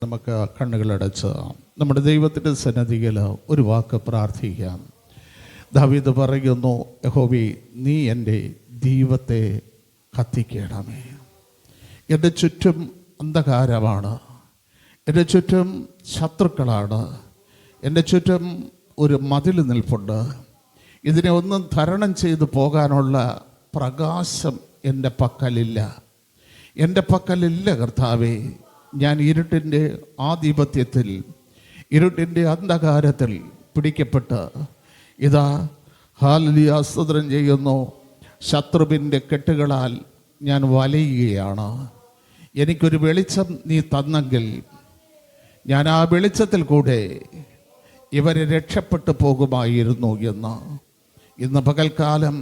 നമുക്ക് കണ്ണുകളടച്ച് നമ്മുടെ ദൈവത്തിൻ്റെ സന്നിധിയിൽ ഒരു വാക്ക് പ്രാർത്ഥിക്കാം. ദാവീദ് പറയുന്നു, യഹോവേ നീ എൻ്റെ ദീപത്തെ കത്തിക്കണമേ. എൻ്റെ ചുറ്റും അന്ധകാരമാണ്, എൻ്റെ ചുറ്റും ശത്രുക്കളാണ്, എൻ്റെ ചുറ്റും ഒരു മതിൽ നിൽപ്പുണ്ട്. ഇതിനെ ഒന്നും തരണം ചെയ്തു പോകാനുള്ള പ്രകാശം എൻ്റെ പക്കലില്ല. എൻ്റെ പക്കലില്ല കർത്താവേ. ഞാൻ ഇരുട്ടിൻ്റെ ആധിപത്യത്തിൽ, ഇരുട്ടിൻ്റെ അന്ധകാരത്തിൽ പിടിക്കപ്പെട്ട് ഇതാ ഹല്ലേലൂയ സ്തോത്രം ചെയ്യുന്നു. ശത്രുവിൻ്റെ കെട്ടുകളാൽ ഞാൻ വലയുകയാണ്. എനിക്കൊരു വെളിച്ചം നീ തന്നെങ്കിൽ ഞാൻ ആ വെളിച്ചത്തിൽ കൂടെ ഇവരെ രക്ഷപ്പെട്ടു പോകുമായിരുന്നു എന്ന്. ഇന്ന് പകൽക്കാലം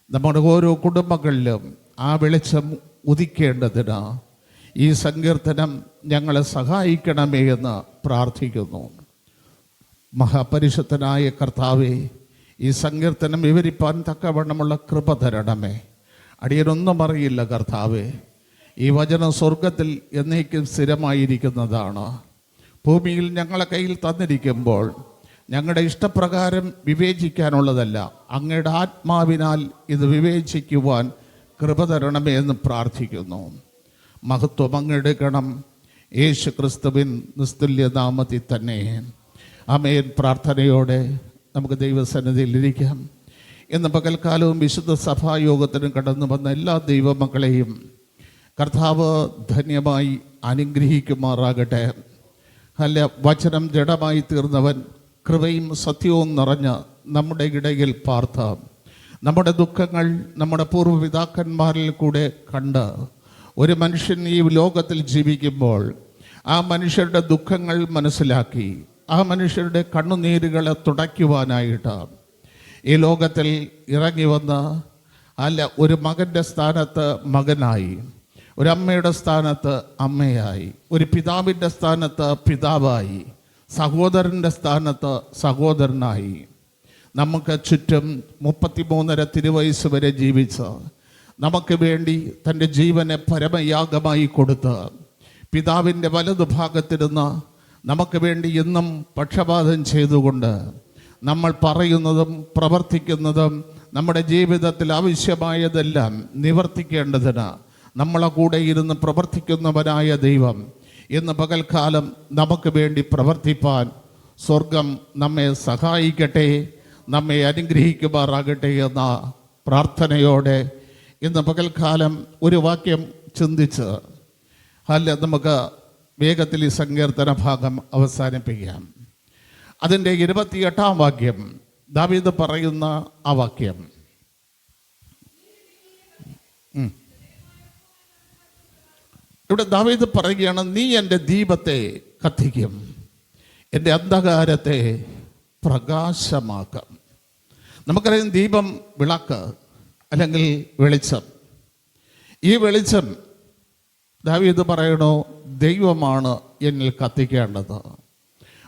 നമ്മുടെ ഓരോ കുടുംബങ്ങളിലും ആ വെളിച്ചം ഉദിക്കേണ്ടതിന് ഈ സങ്കീർത്തനം ഞങ്ങളെ സഹായിക്കണമേ എന്ന് പ്രാർത്ഥിക്കുന്നു. മഹാപരിശുദ്ധനായ കർത്താവേ, ഈ സങ്കീർത്തനം വിവരിപ്പാൻ തക്കവണ്ണമുള്ള കൃപ തരണമേ. അടിയനൊന്നും അറിയില്ല കർത്താവേ. ഈ വചനം സ്വർഗത്തിൽ എന്നേക്കും സ്ഥിരമായിരിക്കുന്നതാണ്. ഭൂമിയിൽ ഞങ്ങളെ കയ്യിൽ തന്നിരിക്കുമ്പോൾ ഞങ്ങളുടെ ഇഷ്ടപ്രകാരം വിവേചിക്കാനുള്ളതല്ല, അങ്ങയുടെ ആത്മാവിനാൽ ഇത് വിവേചിക്കുവാൻ കൃപ തരണമേ എന്ന് പ്രാർത്ഥിക്കുന്നു. മഹത്വം അങ്ങെടുക്കണം യേശു ക്രിസ്തുവിൻ നിസ്തുല്യ നാമത്തിൽ തന്നെ. ആമേൻ. പ്രാർത്ഥനയോടെ നമുക്ക് ദൈവസന്നിധിയിൽ ഇരിക്കാം. ഇന്ന് പകൽക്കാലവും വിശുദ്ധ സഭായോഗത്തിനും കടന്നു വന്ന എല്ലാ ദൈവമക്കളെയും കർത്താവ് ധന്യമായി അനുഗ്രഹിക്കുമാറാകട്ടെ. അല്ല, വചനം ജഡമായി തീർന്നവൻ കൃപയും സത്യവും നിറഞ്ഞ് നമ്മുടെ ഇടയിൽ പാർത്ത നമ്മുടെ ദുഃഖങ്ങൾ നമ്മുടെ പൂർവ്വപിതാക്കന്മാരിൽ കൂടെ കണ്ട് ഒരു മനുഷ്യൻ ഈ ലോകത്തിൽ ജീവിക്കുമ്പോൾ ആ മനുഷ്യരുടെ ദുഃഖങ്ങൾ മനസ്സിലാക്കി ആ മനുഷ്യരുടെ കണ്ണുനീരുകളെ തുടയ്ക്കുവാനായിട്ട് ഈ ലോകത്തിൽ ഇറങ്ങി വന്ന് അല്ല, ഒരു മകൻ്റെ സ്ഥാനത്ത് മകനായി, ഒരമ്മയുടെ സ്ഥാനത്ത് അമ്മയായി, ഒരു പിതാവിൻ്റെ സ്ഥാനത്ത് പിതാവായി, സഹോദരൻ്റെ സ്ഥാനത്ത് സഹോദരനായി നമുക്ക് ചുറ്റും 33.5 തിരുവയസ്സ് വരെ ജീവിച്ച് നമുക്ക് വേണ്ടി തൻ്റെ ജീവനെ പരമയാഗമായി കൊടുത്ത് പിതാവിൻ്റെ വലതുഭാഗത്തിരുന്ന് നമുക്ക് വേണ്ടി എന്നും പക്ഷപാതം ചെയ്തുകൊണ്ട് നമ്മൾ പറയുന്നതും പ്രവർത്തിക്കുന്നതും നമ്മുടെ ജീവിതത്തിൽ ആവശ്യമായതെല്ലാം നിവർത്തിക്കേണ്ടതിന് നമ്മളെ കൂടെ ഇരുന്ന് പ്രവർത്തിക്കുന്നവനായ ദൈവം ഇന്ന് പകൽക്കാലം നമുക്ക് വേണ്ടി പ്രവർത്തിപ്പാൻ സ്വർഗം നമ്മെ സഹായിക്കട്ടെ, നമ്മെ അനുഗ്രഹിക്കുമാറാകട്ടെ എന്ന പ്രാർത്ഥനയോടെ ഇന്ന് പകൽക്കാലം ഒരു വാക്യം ചിന്തിച്ച് അല്ല നമുക്ക് വേഗത്തിൽ ഈ സങ്കീർത്തന ഭാഗം അവസാനിപ്പിക്കാം. അതിൻ്റെ 28-ാം വാക്യം ദാവീദ് പറയുന്ന ആ വാക്യം. ഇവിടെ ദാവീദ് പറയുകയാണ്, നീ എൻ്റെ ദീപത്തെ കത്തിക്കും, എൻ്റെ അന്ധകാരത്തെ പ്രകാശമാക്കും. നമുക്കറിയാം, ദീപം വിളക്ക് അല്ലെങ്കിൽ വെളിച്ചം. ഈ വെളിച്ചം ദാവീദ് പറയണോ, ദൈവമാണ് എന്നിൽ കത്തിക്കേണ്ടത്,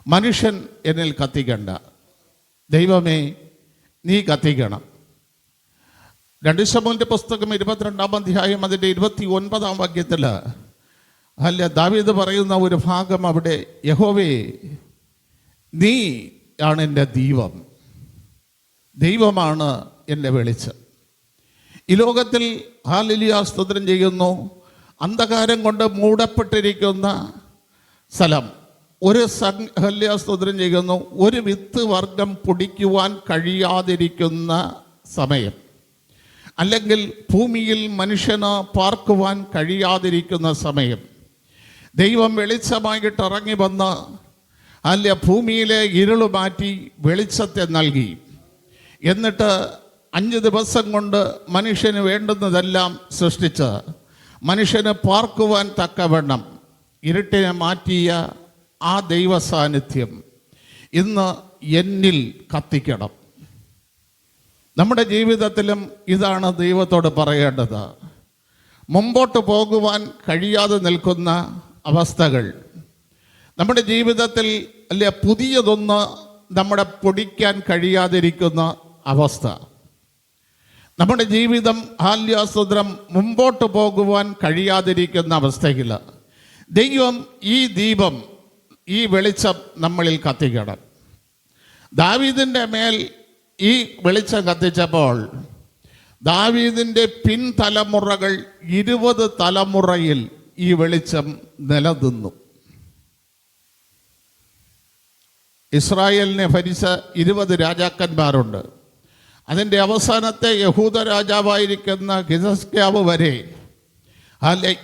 മനുഷ്യൻ എന്നിൽ കത്തിക്കണ്ട. ദൈവമേ നീ കത്തിക്കണം. 2 ശമൂവേലിന്റെ പുസ്തകം 22-ാം അധ്യായം അതിൻ്റെ 29-ാം വാക്യത്തിൽ അല്ല ദാവീദ് പറയുന്ന ഒരു ഭാഗം അവിടെ, യഹോവേ നീ ആണ് എൻ്റെ ദീപം, ദൈവമാണ് എൻ്റെ വെളിച്ചം. ഈ ലോകത്തിൽ ഹല്ലേലൂയ സ്തോത്രം ചെയ്യുന്നു, അന്ധകാരം കൊണ്ട് മൂടപ്പെട്ടിരിക്കുന്ന സ്ഥലം, ഒരു ഹല്ലേലൂയ സ്തോത്രം ചെയ്യുന്നു, ഒരു വിത്ത് വർഗം പൊടിക്കുവാൻ കഴിയാതിരിക്കുന്ന സമയം, അല്ലെങ്കിൽ ഭൂമിയിൽ മനുഷ്യന് പാർക്കുവാൻ കഴിയാതിരിക്കുന്ന സമയം, ദൈവം വെളിച്ചമായിട്ട് ഇറങ്ങി വന്ന് അല്ല ഭൂമിയിലെ ഇരുള് മാറ്റി വെളിച്ചത്തെ നൽകി. എന്നിട്ട് 5 ദിവസം കൊണ്ട് മനുഷ്യന് വേണ്ടുന്നതെല്ലാം സൃഷ്ടിച്ച് മനുഷ്യന് പാർക്കുവാൻ തക്കവണ്ണം ഇരുട്ടിനെ മാറ്റിയ ആ ദൈവ സാന്നിധ്യം ഇന്ന് എന്നിൽ കത്തിക്കണം. നമ്മുടെ ജീവിതത്തിലും ഇതാണ് ദൈവത്തോട് പറയേണ്ടത്. മുമ്പോട്ട് പോകുവാൻ കഴിയാതെ നിൽക്കുന്ന അവസ്ഥകൾ നമ്മുടെ ജീവിതത്തിൽ അല്ലെ, പുതിയതൊന്ന് നമ്മുടെ പൊടിക്കാൻ കഴിയാതിരിക്കുന്ന അവസ്ഥ, നമ്മുടെ ജീവിതം ഹാല്യാസുദ്രം മുമ്പോട്ട് പോകുവാൻ കഴിയാതിരിക്കുന്ന അവസ്ഥയിൽ ദൈവം ഈ ദീപം, ഈ വെളിച്ചം നമ്മളിൽ കത്തിക്കണം. ദാവീദിൻ്റെ മേൽ ഈ വെളിച്ചം കത്തിച്ചപ്പോൾ ദാവീദിൻ്റെ പിൻതലമുറകൾ 20 തലമുറയിൽ ഈ വെളിച്ചം നിലനിന്നു. ഇസ്രായേലിനെ ഭരിച്ച 20 രാജാക്കന്മാരുണ്ട്. അതിൻ്റെ അവസാനത്തെ യഹൂദ രാജാവായിരിക്കുന്ന ഹിസ്കിയാവ് വരെ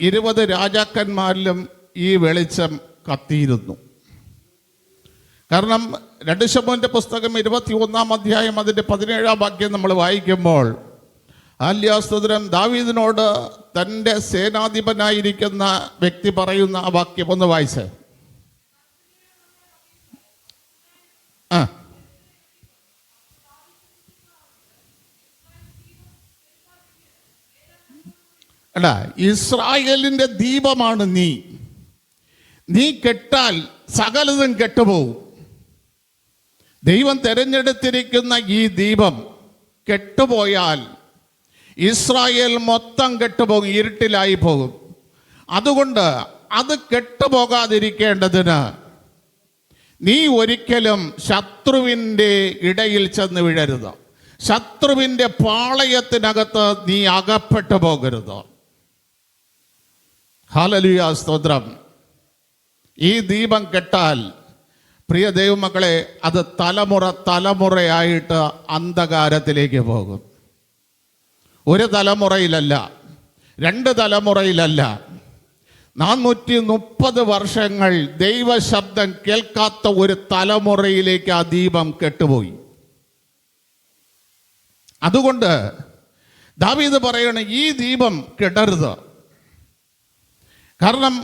20 രാജാക്കന്മാരിലും ഈ വെളിച്ചം കത്തിയിരുന്നു. കാരണം 2 ശമൂവേലിന്റെ പുസ്തകം 21-ാം അധ്യായം അതിൻ്റെ 17-ാം വാക്യം നമ്മൾ വായിക്കുമ്പോൾ സ്തോത്രം, ദാവീദിനോട് തൻ്റെ സേനാധിപനായിരിക്കുന്ന വ്യക്തി പറയുന്ന ആ വാക്യം ഒന്ന് വായിച്ചേ. അല്ല, ഇസ്രായേലിൻ്റെ ദീപമാണ് നീ. നീ കെട്ടാൽ സകലതും കെട്ടുപോകും. ദൈവം തിരഞ്ഞെടുത്തിരിക്കുന്ന ഈ ദീപം കെട്ടുപോയാൽ ഇസ്രായേൽ മൊത്തം കെട്ടുപോകും, ഇരുട്ടിലായി പോകും. അതുകൊണ്ട് അത് കെട്ടുപോകാതിരിക്കേണ്ടതിന് നീ ഒരിക്കലും ശത്രുവിൻ്റെ ഇടയിൽ ചെന്ന് വീഴരുത്. ശത്രുവിൻ്റെ പാളയത്തിനകത്ത് നീ അകപ്പെട്ടു പോകരുത്. ഹല്ലേലൂയ, സ്തോത്രം. ഈ ദീപം കെട്ടാൽ പ്രിയ ദൈവമക്കളെ, അത് തലമുറയായിട്ട് അന്ധകാരത്തിലേക്ക് പോകും. ഒരു തലമുറയിലല്ല, 2 തലമുറയിലല്ല, 430 വർഷങ്ങൾ ദൈവശബ്ദം കേൾക്കാത്ത ഒരു തലമുറയിലേക്ക് ആ ദീപം കെട്ടുപോയി. അതുകൊണ്ട് ദാവീദ് പറയണ ഈ ദീപം കെടരുത്. കാരണം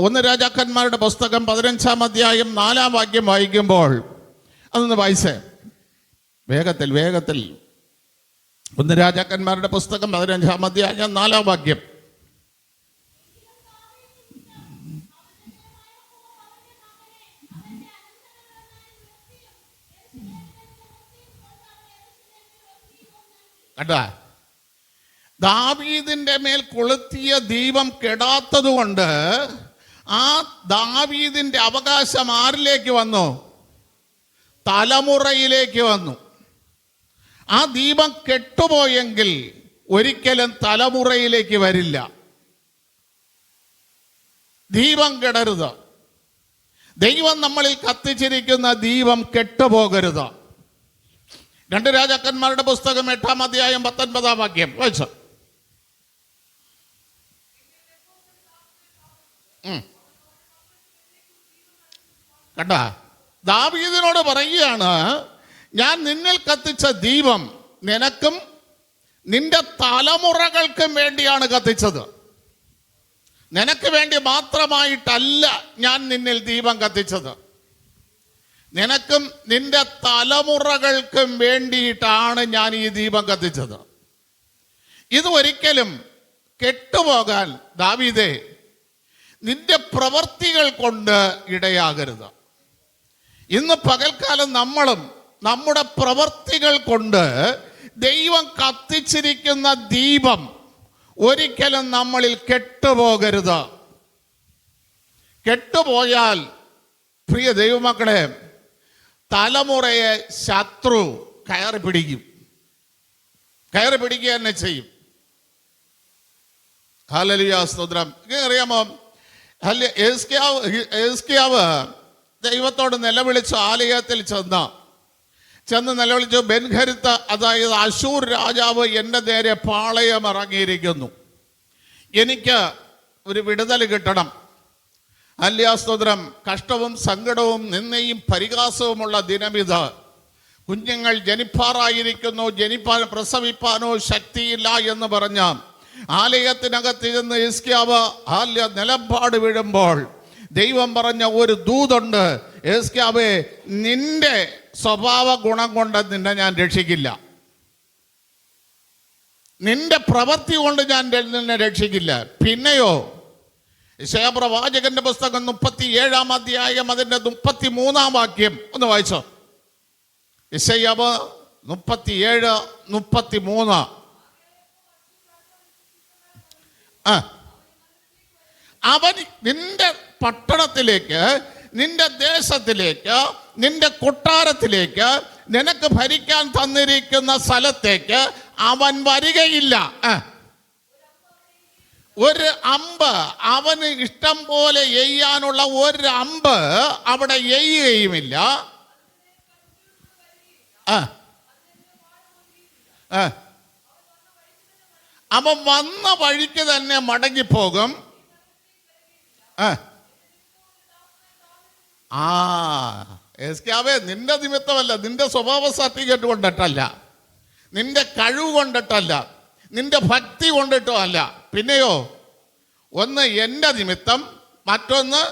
1 രാജാക്കന്മാരുടെ പുസ്തകം 15-ാം അധ്യായം 4-ാം വാക്യം വായിക്കുമ്പോൾ, അതൊന്ന് വായിച്ചേ വേഗത്തിൽ. 1 രാജാക്കന്മാരുടെ പുസ്തകം 15-ാം അധ്യായം 4-ാം വാക്യം. കണ്ടാ, ദാവീദിന്റെ മേൽ കൊളുത്തിയ ദീപം കെടാത്തത് കൊണ്ട് ആ ദാവീദിന്റെ അവകാശം ആരിലേക്ക് വന്നു? തലമുറയിലേക്ക് വന്നു. ആ ദീപം കെട്ടുപോയെങ്കിൽ ഒരിക്കലും തലമുറയിലേക്ക് വരില്ല. ദീപം കെടരുത്. ദൈവം നമ്മളിൽ കത്തിച്ചിരിക്കുന്ന ദീപം കെട്ടുപോകരുത്. 2 രാജാക്കന്മാരുടെ പുസ്തകം 8-ാം അധ്യായം 19-ാം വാക്യം വായിച്ചു. കണ്ട, ദാവീദിനോട് പറയുകയാണ്, ഞാൻ നിന്നിൽ കത്തിച്ച ദീപം നിനക്കും നിന്റെ തലമുറകൾക്കും വേണ്ടിയാണ് കത്തിച്ചത്. നിനക്ക് വേണ്ടി മാത്രമായിട്ടല്ല ഞാൻ നിന്നിൽ ദീപം കത്തിച്ചത്. നിനക്കും നിന്റെ തലമുറകൾക്കും വേണ്ടിയിട്ടാണ് ഞാൻ ഈ ദീപം കത്തിച്ചത്. ഇത് ഒരിക്കലും കെട്ടുപോകാൻ ദാവീദേ നിന്റെ പ്രവർത്തികൾ കൊണ്ട് ഇടയാകരുത്. ഇന്ന് പകൽക്കാലം നമ്മളും നമ്മുടെ പ്രവർത്തികൾ കൊണ്ട് ദൈവം കത്തിച്ചിരിക്കുന്ന ദീപം ഒരിക്കലും നമ്മളിൽ കെട്ടുപോകരുത്. കെട്ടുപോയാൽ പ്രിയ ദൈവമക്കളെ, തലമുറയെ ശത്രു കയറി പിടിക്കുക തന്നെ ചെയ്യും. ഹല്ലേലൂയ, സ്തോത്രം. അറിയാമോ, ഹിസ്കിയാവ് ദൈവത്തോട് നിലവിളിച്ചു. ആലയത്തിൽ ചെന്ന് നിലവിളിച്ചു, ബെൻഖരിത്ത, അതായത് അശൂർ രാജാവ് എൻ്റെ നേരെ പാളയം ഇറങ്ങിയിരിക്കുന്നു, എനിക്ക് ഒരു വിടുതൽ കിട്ടണം. സ്തോത്രം. കഷ്ടവും സങ്കടവും നിന്നയും പരിഹാസവുമുള്ള ദിനമിത്. കുഞ്ഞുങ്ങൾ ജനിപ്പാറായിരിക്കുന്നു, പ്രസവിപ്പാനോ ശക്തിയില്ല എന്ന് പറഞ്ഞ ആലയത്തിനകത്ത് ഇരുന്ന് ഹിസ്കിയാവ് നിലപാട് വീഴുമ്പോൾ ദൈവം പറഞ്ഞ ഒരു ദൂതുണ്ട്, ഹിസ്കിയാവേ, നിന്റെ സ്വഭാവ ഗുണം കൊണ്ട് നിന്നെ ഞാൻ രക്ഷിക്കില്ല, നിന്റെ പ്രവൃത്തി കൊണ്ട് ഞാൻ നിന്നെ രക്ഷിക്കില്ല. പിന്നെയോ, യെശയ്യാ പ്രവാചകന്റെ പുസ്തകം 37-ാം അധ്യായം അതിന്റെ 33-ാം വാക്യം ഒന്ന് വായിച്ചോ. യെശയ്യാ 37:33. അവൻ നിന്റെ പട്ടണത്തിലേക്ക്, നിന്റെ ദേശത്തിലേക്ക്, നിന്റെ കൊട്ടാരത്തിലേക്ക്, നിനക്ക് ഭരിക്കാൻ തന്നിരിക്കുന്ന സ്ഥലത്തേക്ക് അവൻ വരികയില്ല. ഒരു അമ്പ്, അവന് ഇഷ്ടം പോലെ എയ്യാനുള്ള ഒരു അമ്പ് അവിടെ എയ്യുകയുമില്ല. അവൻ വന്ന വഴിക്ക് തന്നെ മടങ്ങിപ്പോകും. എസ്കാവേ, നിന്റെ നിമിത്തമല്ല, നിന്റെ സ്വഭാവ സർട്ടിഫിക്കറ്റ് കൊണ്ടിട്ടല്ല, നിന്റെ കഴിവ് കൊണ്ടിട്ടല്ല, നിന്റെ ഭക്തി കൊണ്ടിട്ടോ അല്ല. പിന്നെയോ, ഒന്ന് എൻ്റെ നിമിത്തം, മറ്റൊന്ന്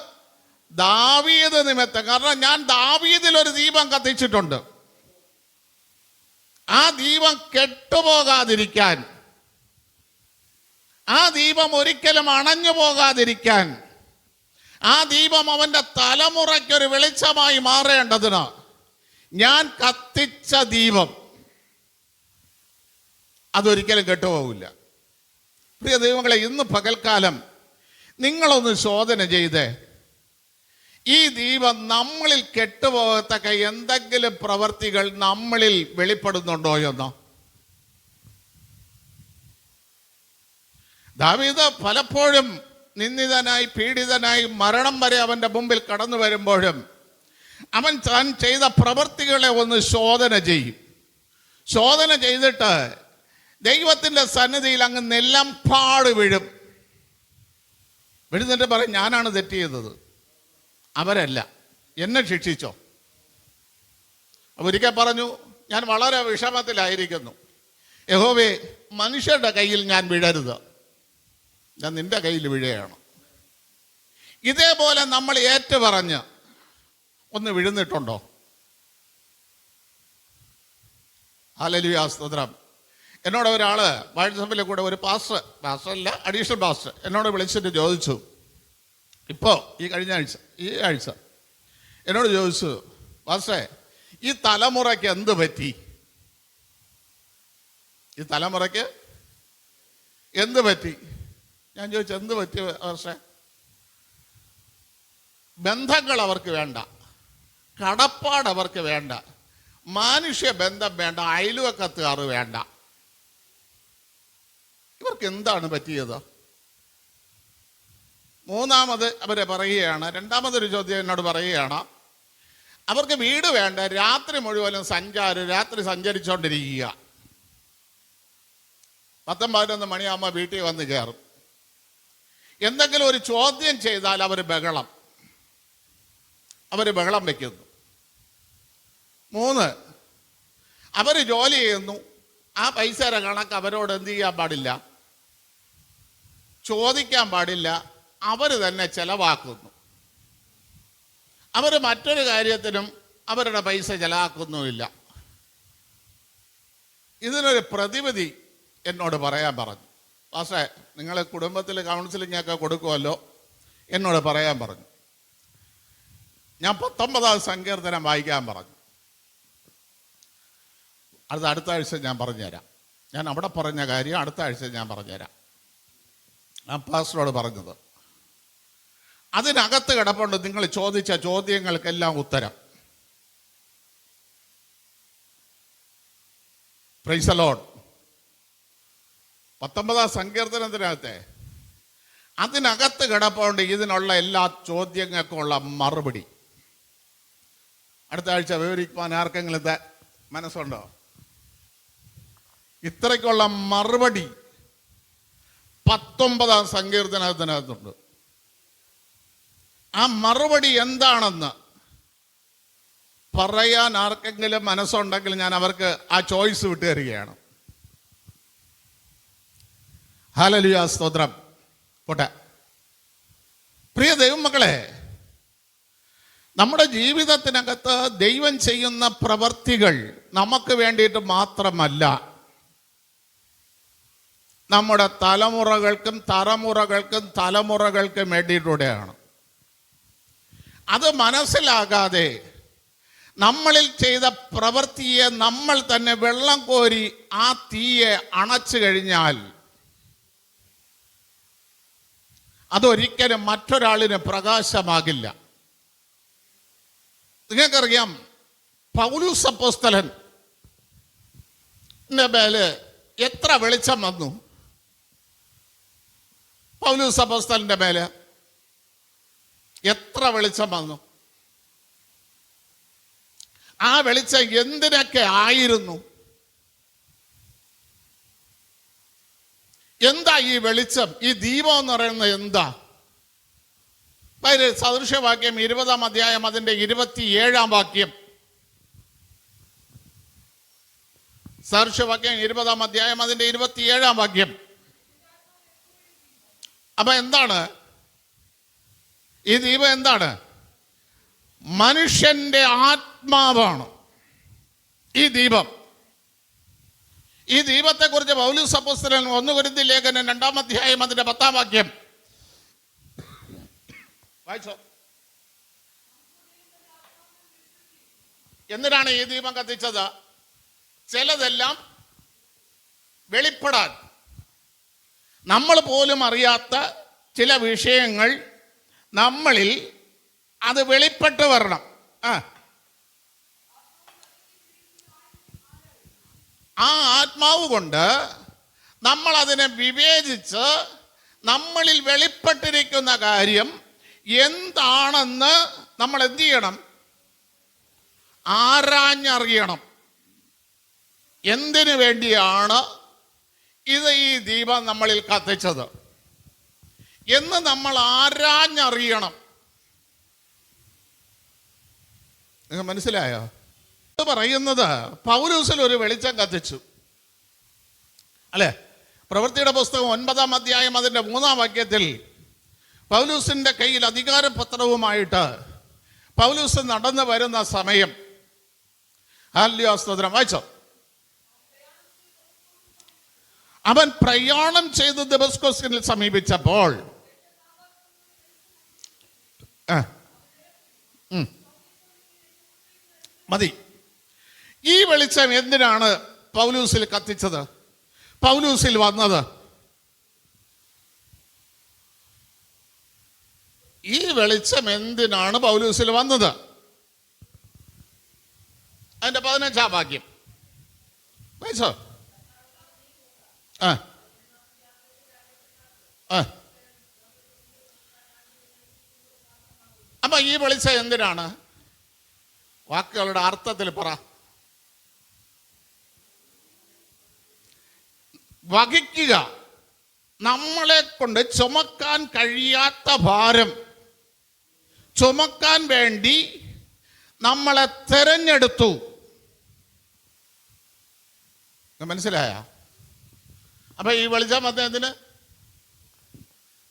ദാവീദ് നിമിത്തം. കാരണം ഞാൻ ദാവീദിൽ ഒരു ദീപം കത്തിച്ചിട്ടുണ്ട്. ആ ദീപം കെട്ടുപോകാതിരിക്കാൻ, ആ ദീപം ഒരിക്കലും അണഞ്ഞു പോകാതിരിക്കാൻ, ആ ദീപം അവൻ്റെ തലമുറയ്ക്കൊരു വെളിച്ചമായി മാറേണ്ടതിന് ഞാൻ കത്തിച്ച ദീപം അതൊരിക്കലും കെട്ടുപോകില്ല. പ്രിയ ദൈവങ്ങളെ, ഇന്ന് പകൽക്കാലം നിങ്ങളൊന്ന് ശോധന ചെയ്ത് ഈ ദീപം നമ്മളിൽ കെട്ടുപോകത്തക്ക എന്തെങ്കിലും പ്രവർത്തികൾ നമ്മളിൽ വെളിപ്പെടുന്നുണ്ടോ എന്നോ. ദാവീദ് പലപ്പോഴും നിന്ദിതനായി, പീഡിതനായി, മരണം വരെ അവൻ്റെ മുമ്പിൽ കടന്നു വരുമ്പോഴും അവൻ താൻ ചെയ്ത പ്രവൃത്തികളെ ഒന്ന് ശോധന ചെയ്യും. ശോധന ചെയ്തിട്ട് ദൈവത്തിൻ്റെ സന്നിധിയിൽ അങ്ങ് നെല്ലംപാട് വീഴും. വീഴുന്നിട്ട് പറയും, ഞാനാണ് തെറ്റ് ചെയ്തത്, അവരല്ല, എന്നെ ശിക്ഷിച്ചോ. ഒരിക്കൽ പറഞ്ഞു, ഞാൻ വളരെ വിഷമത്തിലായിരിക്കുന്നു, യഹോവേ, മനുഷ്യരുടെ കയ്യിൽ ഞാൻ വീഴരുത്, ഞാൻ നിന്റെ കയ്യിൽ വീഴുകയാണ്. ഇതേപോലെ നമ്മൾ ഏറ്റുപറഞ്ഞ് ഒന്ന് വീഴുന്നിട്ടുണ്ടോ? ഹല്ലേലൂയ, സ്തോത്രം. എന്നോട് ഒരാൾ വാട്സാപ്പിലെ കൂടെ ഒരു പാസ്റ്ററല്ല, അഡീഷണൽ പാസ്റ്റർ എന്നോട് വിളിച്ചിട്ട് ചോദിച്ചു, ഇപ്പോൾ ഈ ആഴ്ച എന്നോട് ചോദിച്ചു, പാസ്റ്ററെ, ഈ തലമുറയ്ക്ക് എന്ത് പറ്റി? ഈ തലമുറയ്ക്ക് എന്ത് പറ്റി? ഞാൻ ചോദിച്ചു, എന്ത് പറ്റി പാസ്റ്ററെ? ബന്ധങ്ങൾ അവർക്ക് വേണ്ട, കടപ്പാട് അവർക്ക് വേണ്ട, മാനുഷ്യ ബന്ധം വേണ്ട, അയൽവക്കത്തുകാർ വേണ്ട. ഇവർക്ക് എന്താണ് പറ്റിയത്? മൂന്നാമത് അവരെ പറയുകയാണ്, രണ്ടാമതൊരു ചോദ്യം എന്നോട് പറയുകയാണ്, അവർക്ക് വീട് വേണ്ട, രാത്രി മുഴുവനും രാത്രി സഞ്ചരിച്ചുകൊണ്ടിരിക്കുക. 10-11 മണിയാകുമ്പോൾ വീട്ടിൽ വന്ന് കയറും. എന്തെങ്കിലും ഒരു ചോദ്യം ചെയ്താൽ അവർ ബഹളം വയ്ക്കുന്നു. 3, അവർ ജോലി ചെയ്യുന്നു, ആ പൈസയുടെ കണക്ക് അവരോട് എന്ത് ചെയ്യാൻ പാടില്ല, ചോദിക്കാൻ പാടില്ല, അവർ തന്നെ ചെലവാക്കുന്നു. അവർ മറ്റൊരു കാര്യത്തിനും അവരുടെ പൈസ ചെലവാക്കുന്നുമില്ല. ഇതിനൊരു പ്രതിവിധി എന്നോട് പറയാൻ പറഞ്ഞു. പക്ഷേ നിങ്ങൾ കുടുംബത്തിൽ കൗൺസിലിംഗ് ഒക്കെ കൊടുക്കുമല്ലോ, എന്നോട് പറയാൻ പറഞ്ഞു. ഞാൻ 19-ാം സങ്കീർത്തനം വായിക്കാൻ പറഞ്ഞു. അടുത്ത ആഴ്ച ഞാൻ പറഞ്ഞുതരാം. ഞാൻ അവിടെ പറഞ്ഞ കാര്യം അടുത്ത ആഴ്ച ഞാൻ പറഞ്ഞുതരാം. ഞാൻ പാസ്റ്ററോട് പറഞ്ഞത് അതിനകത്ത് കിടപ്പുണ്ട് നിങ്ങൾ ചോദിച്ച ചോദ്യങ്ങൾക്കെല്ലാം ഉത്തരം. Praise the Lord. 19-ാം സങ്കീർത്തനത്തിനകത്തെ അതിനകത്ത് കിടപ്പുണ്ട് ഇതിനുള്ള എല്ലാ ചോദ്യങ്ങൾക്കുമുള്ള മറുപടി. അടുത്ത ആഴ്ച വിവരിക്കാൻ ആർക്കെങ്കിലും മനസ്സുണ്ടോ? ഇത്രയ്ക്കുള്ള മറുപടി 19-ാം സങ്കീർത്തനത്തിനകത്തുണ്ട്. ആ മറുപടി എന്താണെന്ന് പറയാൻ ആർക്കെങ്കിലും മനസ്സുണ്ടെങ്കിൽ ഞാൻ അവർക്ക് ആ ചോയ്സ് വിട്ടു തരികയാണ്. ഹല്ലേലൂയ, സ്തോത്രം. പോട്ടെ. പ്രിയ ദൈവമക്കളെ, നമ്മുടെ ജീവിതത്തിനകത്ത് ദൈവം ചെയ്യുന്ന പ്രവർത്തികൾ നമുക്ക് വേണ്ടിയിട്ട് മാത്രമല്ല, നമ്മുടെ തലമുറകൾക്കും തലമുറകൾക്കും വേണ്ടിയിട്ടൂടെയാണ്. അത് മനസ്സിലാകാതെ നമ്മളിൽ ചെയ്ത പ്രവൃത്തിയെ നമ്മൾ തന്നെ വെള്ളം കോരി ആ തീയെ അണച്ചു കഴിഞ്ഞാൽ അതൊരിക്കലും മറ്റൊരാളിന് പ്രകാശമാകില്ല. നിങ്ങൾക്കറിയാം, പൗലോസ് അപ്പോസ്തലന്റെ മേല് എത്ര വെളിച്ചം വന്നു? പൗലോസ് അപ്പോസ്തലന്റെ മേല് എത്ര വെളിച്ചം വന്നു? ആ വെളിച്ചം എന്തിനൊക്കെ ആയിരുന്നു? എന്താ ഈ വെളിച്ചം, ഈ ദീപം എന്ന് പറയുന്നത് എന്താ? സദൃശവാക്യം 20-ാം അധ്യായം അതിൻ്റെ 27-ാം വാക്യം. സദൃശവാക്യം 20-ാം അധ്യായം അതിൻ്റെ 27-ാം വാക്യം. അപ്പൊ എന്താണ് ഈ ദീപം? എന്താണ്? മനുഷ്യന്റെ ആത്മാവാണ് ഈ ദീപം. ഈ ദീപത്തെക്കുറിച്ച് പൗലോസ് അപ്പോസ്തലൻ 1 കൊരിന്ത്യർ ലേഖനം 2-ാം അധ്യായം അതിന്റെ 10-ാം വാക്യം വായിച്ചോ. എന്തിനാണ് ഈ ദീപം കത്തിച്ചത്? ചിലതെല്ലാം വെളിപ്പെടാൻ, നമ്മൾ പോലും അറിയാത്ത ചില വിഷയങ്ങൾ നമ്മളിൽ അത് വെളിപ്പെട്ട് വരണം. ആ ആത്മാവ് കൊണ്ട് നമ്മൾ അതിനെ വിവേചിച്ച് നമ്മളിൽ വെളിപ്പെട്ടിരിക്കുന്ന കാര്യം എന്താണെന്ന് നമ്മൾ എന്ത് ചെയ്യണം? ആരാഞ്ഞറിയണം. എന്തിനു വേണ്ടിയാണ് ഇത് ഈ ദീപം നമ്മളിൽ കത്തിച്ചത് എന്ന് നമ്മൾ ആരാഞ്ഞറിയണം. നിങ്ങൾ മനസ്സിലായോ? പറയുന്നത് പൗലോസിൽ ഒരു വെളിച്ചം കത്തിച്ചു അല്ലെ? പ്രവൃത്തിയുടെ പുസ്തകം 9-ാം അധ്യായം അതിൻ്റെ 3-ാം വാക്യത്തിൽ പൗലോസിന്റെ കയ്യിൽ അധികാരപത്രവുമായിട്ട് പൗലോസ് നടന്നു വരുന്ന സമയം, ഹല്ലേലൂയ, സ്തോത്രം, വായിച്ചോ. അവൻ പ്രയാണം ചെയ്ത് ദമസ്കസിൽ സമീപിച്ചപ്പോൾ മതി. ഈ വെളിച്ചം എന്തിനാണ് പൗലൂസിൽ കത്തിച്ചത്, പൗലൂസിൽ വന്നത്? ഈ വെളിച്ചം എന്തിനാണ് പൗലൂസിൽ വന്നത്? അതിന്റെ 15-ാം വാക്യം വായിച്ചോ. അപ്പൊ ഈ വെളിച്ചം എന്തിനാണ്? വാക്കുകളുടെ അർത്ഥത്തിൽ പറ. വഹിക്കുക, നമ്മളെ കൊണ്ട് ചുമക്കാൻ കഴിയാത്ത ഭാരം ചുമക്കാൻ വേണ്ടി നമ്മളെ തെരഞ്ഞെടുത്തു. മനസ്സിലായ? അപ്പൊ ഈ വെളിച്ചം അദ്ദേഹത്തിന്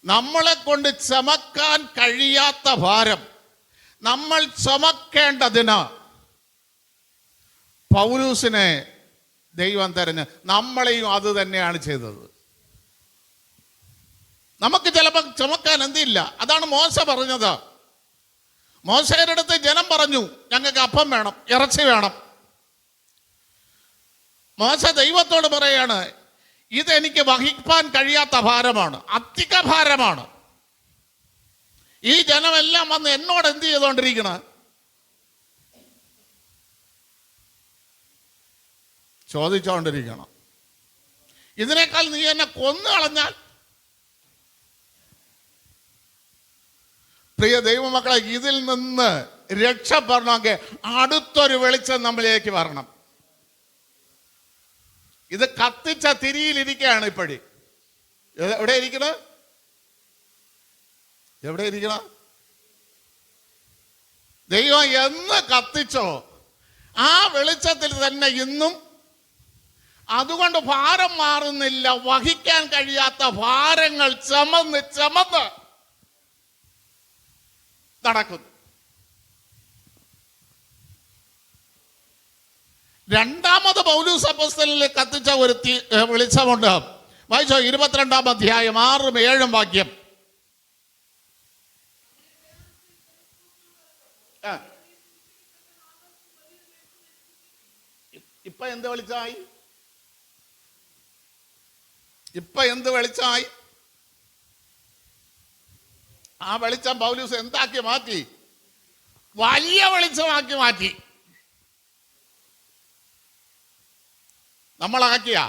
നമ്മളെ കൊണ്ട് ചുമക്കാൻ കഴിയാത്ത ഭാരം നമ്മൾ ചുമക്കേണ്ടതിന് പൗലൂസിനെ ദൈവം തെരഞ്ഞ്, നമ്മളെയും അത് തന്നെയാണ് ചെയ്തത്. നമുക്ക് ചിലപ്പോൾ ചുമക്കാൻ എന്തില്ല. അതാണ് മോശ പറഞ്ഞത്. മോശയുടെ അടുത്ത് ജനം പറഞ്ഞു, ഞങ്ങൾക്ക് അപ്പം വേണം, ഇറച്ചി വേണം. മോശ ദൈവത്തോട് പറയാണ്, ഇതെനിക്ക് വഹിക്കാൻ കഴിയാത്ത ഭാരമാണ്, അധിക ഭാരമാണ്. ഈ ജനമെല്ലാം വന്ന് എന്നോട് എന്ത് ചെയ്തുകൊണ്ടിരിക്കണം? ചോദിച്ചുകൊണ്ടിരിക്കണം. ഇതിനേക്കാൾ നീ എന്നെ കൊന്നു കളഞ്ഞാൽ. പ്രിയ ദൈവമക്കളെ, ഇതിൽ നിന്ന് രക്ഷപ്പെടണമെങ്കിൽ അടുത്തൊരു വെളിച്ചം നമ്മളിലേക്ക് വരണം. ഇത് കത്തിച്ച തിരിയിലിരിക്കുകയാണ് ഇപ്പോഴും. എവിടെ ഇരിക്കണം? എവിടെ ഇരിക്കണം? ദൈവം എന്ന് കത്തിച്ചോ ആ വെളിച്ചത്തിൽ തന്നെ ഇന്നും. അതുകൊണ്ട് ഭാരം മാറുന്നില്ല. വഹിക്കാൻ കഴിയാത്ത ഭാരങ്ങൾ ചുമന്ന് ചുമന്ന് നടക്കുന്നു. രണ്ടാമത് പൗലൂസ് അപ്പോസ്തലനിൽ കത്തിച്ച ഒരു വെളിച്ചമുണ്ട്. വായിച്ചോ, 22-ാം അധ്യായം 6-ഉം 7-ഉം വാക്യം. ഇപ്പൊ എന്ത് വെളിച്ചമായി? ഇപ്പൊ എന്ത് വെളിച്ചമായി? ആ വെളിച്ചം പൗലോസ് എന്താക്കി മാറ്റി? വലിയ വെളിച്ചമാക്കി മാറ്റി. നമ്മളാക്കിയ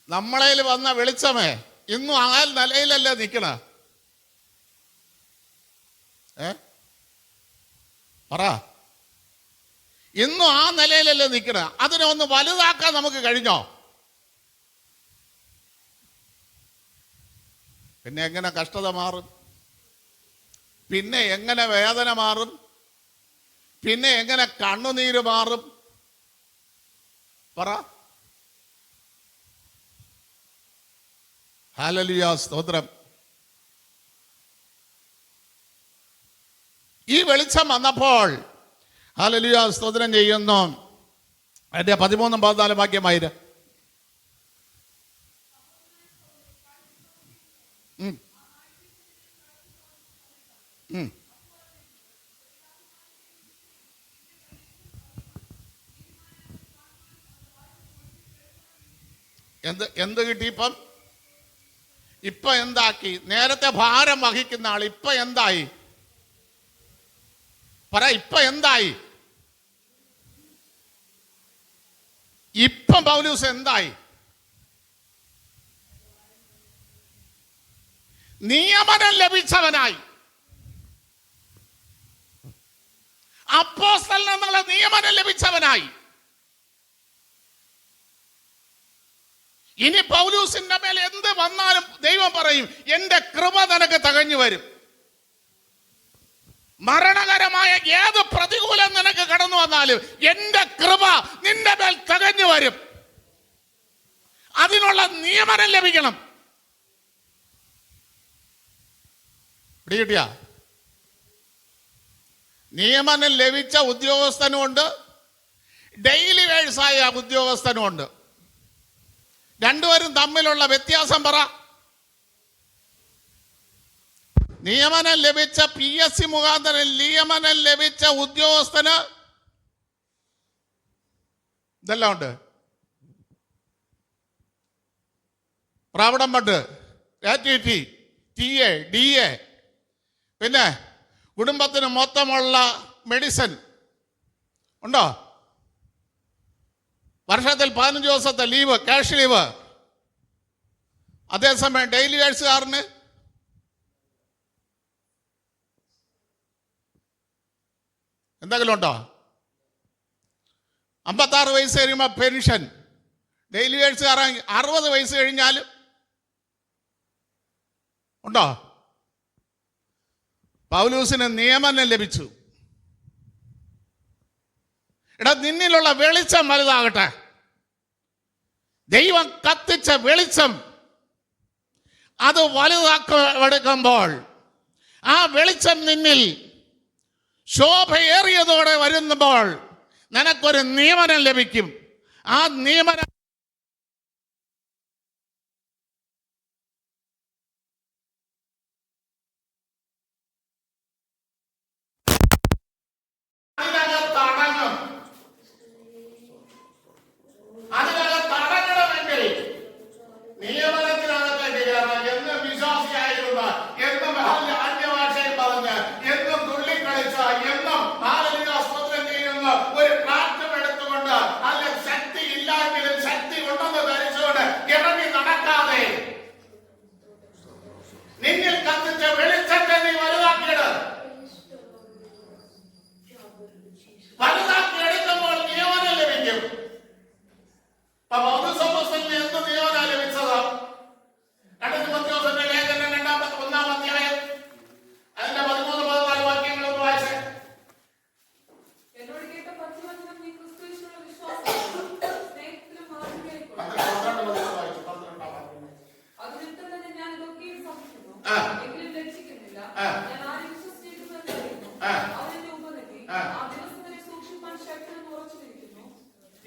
നമ്മളേൽ വന്ന വെളിച്ചമേ ഇന്നും ആ നിലയിലല്ലേ നിൽക്കണ? പറ. ഇന്നും ആ നിലയിലല്ലേ നിൽക്കണ? അതിനെ ഒന്ന് വലുതാക്കാൻ നമുക്ക് കഴിഞ്ഞോ? പിന്നെ എങ്ങനെ കഷ്ടത മാറും? പിന്നെ എങ്ങനെ വേദന മാറും? പിന്നെ എങ്ങനെ കണ്ണുനീര് മാറും? പറ. ഹല്ലേലൂയ, സ്തോത്രം. ഈ വെളിച്ചം വന്നപ്പോൾ ഹല്ലേലൂയ, സ്തോത്രം ചെയ്യുന്നു. അതിന്റെ 13 14 വാക്യമായിര്. എന്ത് കിട്ടി? ഇപ്പൊ എന്താക്കി? നേരത്തെ ഭാരം വഹിക്കുന്ന ആൾ ഇപ്പൊ എന്തായി? പറ, ഇപ്പൊ എന്തായി? ഇപ്പം പൗലോസ് എന്തായി? നിയമനം ലഭിച്ചവനായി. അപ്പോസ്തലൻ എന്നുള്ള നിയമനം ലഭിച്ചവനായി. ഇനി പൗലോസിന്റെ മേൽ എന്ത് വന്നാലും ദൈവം പറയും, എന്റെ കൃപ നിനക്ക് തികഞ്ഞു വരും. മരണകരമായ ഏത് പ്രതികൂലം നിനക്ക് കടന്നു വന്നാലും എന്റെ കൃപ നിന്റെ മേൽ തികഞ്ഞു വരും. അതിനുള്ള നിയമനം ലഭിക്കണം. പിടികിട്ടിയ? നിയമനം ലഭിച്ച ഉദ്യോഗസ്ഥനുമുണ്ട്, ഡെയിലി വേഴ്സായ ഉദ്യോഗസ്ഥനുമുണ്ട്. രണ്ടുപേരും തമ്മിലുള്ള വ്യത്യാസം പറ. നിയമനം ലഭിച്ച PSC മുഖാന്തരം നിയമനം ലഭിച്ച ഉദ്യോഗസ്ഥന് ഇതെല്ലാം ഉണ്ട്. പ്രാവിഡന്റ് ഫണ്ട്, ഗ്രാറ്റുവിറ്റി, TA, DA, പിന്നെ കുടുംബത്തിന് മൊത്തമുള്ള മെഡിസിൻ ഉണ്ടോ? വർഷത്തിൽ 15 ദിവസത്തെ ലീവ്, ക്യാഷ് ലീവ്. അതേസമയം ഡെയിലി വേഴ്സുകാരന് എന്തെങ്കിലും ഉണ്ടോ? 56 വയസ്സ് കഴിയുമ്പോൾ പെൻഷൻ. ഡെയിലി വേഴ്സുകാരൻ 60 വയസ്സ് കഴിഞ്ഞാലും ഉണ്ടോ? പൗലോസിന് നിയമനം ലഭിച്ചു. എടാ, നിന്നിലുള്ള വെളിച്ചം വലുതാകട്ടെ. ദൈവം കത്തിച്ച വെളിച്ചം അത് വലുതാക്കെടുക്കുമ്പോൾ ആ വെളിച്ചം നിന്നിൽ ശോഭയേറിയതോടെ വരുമ്പോൾ നിനക്കൊരു നിയമനം ലഭിക്കും. ആ നിയമനം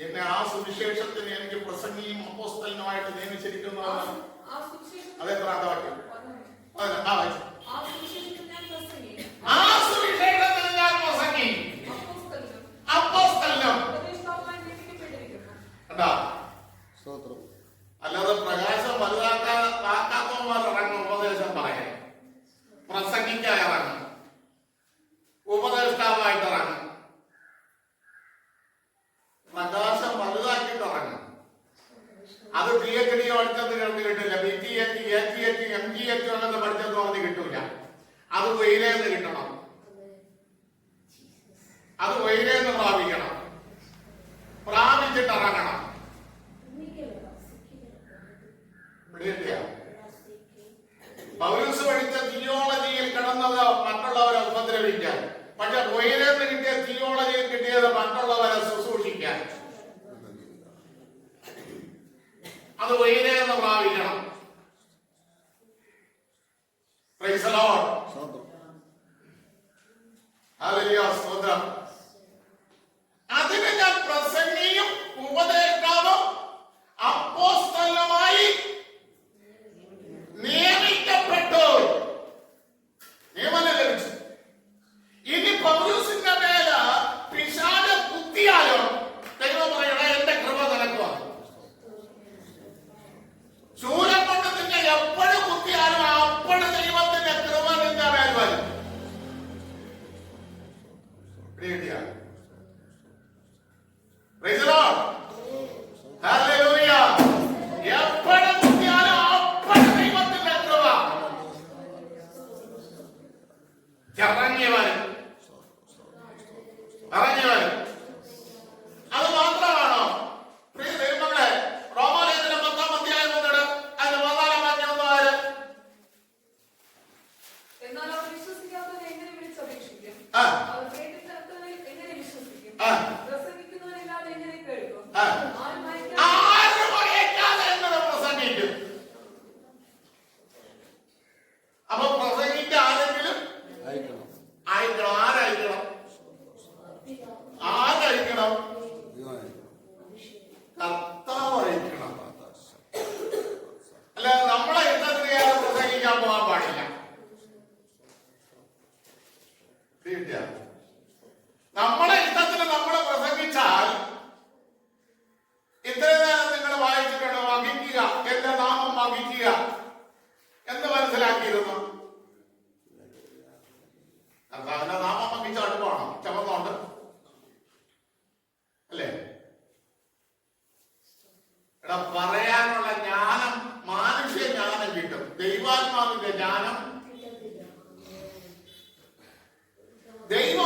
എന്നെ ആ സുവിശേഷത്തിന് എനിക്ക് പ്രസംഗിയും അപ്പോസ്തലനുമായിട്ട് നിയമിച്ചിരിക്കുന്നു. അതെത്ര വാക്യം? അല്ലാതെ പ്രകാശം വലുതാക്കാത്തവന്മാർ ഇറങ്ങും ഉപദേശം പറയാൻ. ഉപദേഷ്ടാവായിട്ട് ഇറങ്ങും, പ്രകാശം വലുതാക്കിയിട്ട് ഇറങ്ങും. അത് PhD പഠിച്ചത് കിട്ടില്ല, BTH, ATH, MGH എന്നൊക്കെ പഠിച്ചത് പറഞ്ഞ് കിട്ടൂല. അത് വെയിലേന്ന് കിട്ടണം, അത് വെയിലേന്ന് പ്രാപിക്കണം, പ്രാപിച്ചിട്ട് ഇറങ്ങണം. പൗലോസ് പഠിച്ച തിയോളജിയിൽ കിടന്നത് മറ്റുള്ളവരെ ഉപദ്രവിക്കാൻ, പക്ഷെ വെയിലേന്ന് കിട്ടിയ തിയോളജിയിൽ കിട്ടിയത് മറ്റുള്ളവരെ ശുശ്രൂഷിക്കാൻ. അത് വെയിലേന്ന് പ്രാപിക്കണം. Praise the Lord. ഹല്ലേലൂയ, സ്തോത്രം. അതിന് ഞാൻ പ്രസംഗിയും ഉപദേഷ്ടാവും അപ്പോസ്തലനുമായി നിയമിക്കപ്പെട്ടു. നിയമനം ലഭിച്ചു. ഇനി പൗലോസിന്റെ മേല പിശാച് കുത്തിയാലോ ദൈവം പറയണേ, എന്റെ കൃപ നിനക്കുവാ. ശൂലം കൊണ്ട് നിന്നെ എപ്പോഴും കുത്തിയാലും അപ്പോഴും ദൈവത്തിന്റെ കൃപ നിന്റെ മേൽ വരും. Praise the Lord. Hallelujah. എപ്പോഴും കുത്തിയാലും അപ്പോഴും ദൈവത്തിന്റെ കൃപ ഇറങ്ങി വരും, ഇറങ്ങി വരും. അത് മാത്രമാണോ പ്രിയ ദൈവങ്ങളെ? റോമാലേഖനം 10-ാം അധ്യായം അതിന്റെ 14-ാം വാക്യം ഒന്ന് ആര്? എന്നാൽ അവർ വിശ്വസിക്കാത്തവരെ എങ്ങനെ വിളിച്ചപേക്ഷിക്കും? അവർ കേട്ടിട്ടാത്തവരെ എങ്ങനെ വിശ്വസിക്കും? പ്രസംഗിക്കുന്നവരില്ലാതെ എങ്ങനെ കേൾക്കും? ആരും അറിയിക്കാതെ എങ്ങനെ പ്രസംഗിക്കും? അപ്പൊ പ്രസംഗിക്കാൻ ആരെങ്കിലും അയക്കണം. ആരയക്കണം? ആരയക്കണം? കർത്താവ് അയക്കണം. അല്ല, നമ്മളെ ഇഷ്ടത്തിന് പ്രസംഗിക്കാൻ പോകാൻ പാടില്ല. നമ്മളെ ഇഷ്ടത്തിന് നമ്മൾ പ്രസംഗിച്ചാൽ, ഇത്രയും നേരം നിങ്ങൾ വായിച്ചിട്ടുണ്ട്, വഹിക്കുക, എന്റെ നാമം വഹിക്കുക എന്ന് മനസ്സിലാക്കിയിരുന്നു. കർത്താവിന്റെ നാമം വഹിച്ച അടുപ്പാണോ? ചമന്നുണ്ട് അല്ലേ? എടാ, പറയാനുള്ള ജ്ഞാനം, മാനുഷ്യ ജ്ഞാനം കിട്ടും, ദൈവാത്മാവിന്റെ ജ്ഞാനം. ദൈവ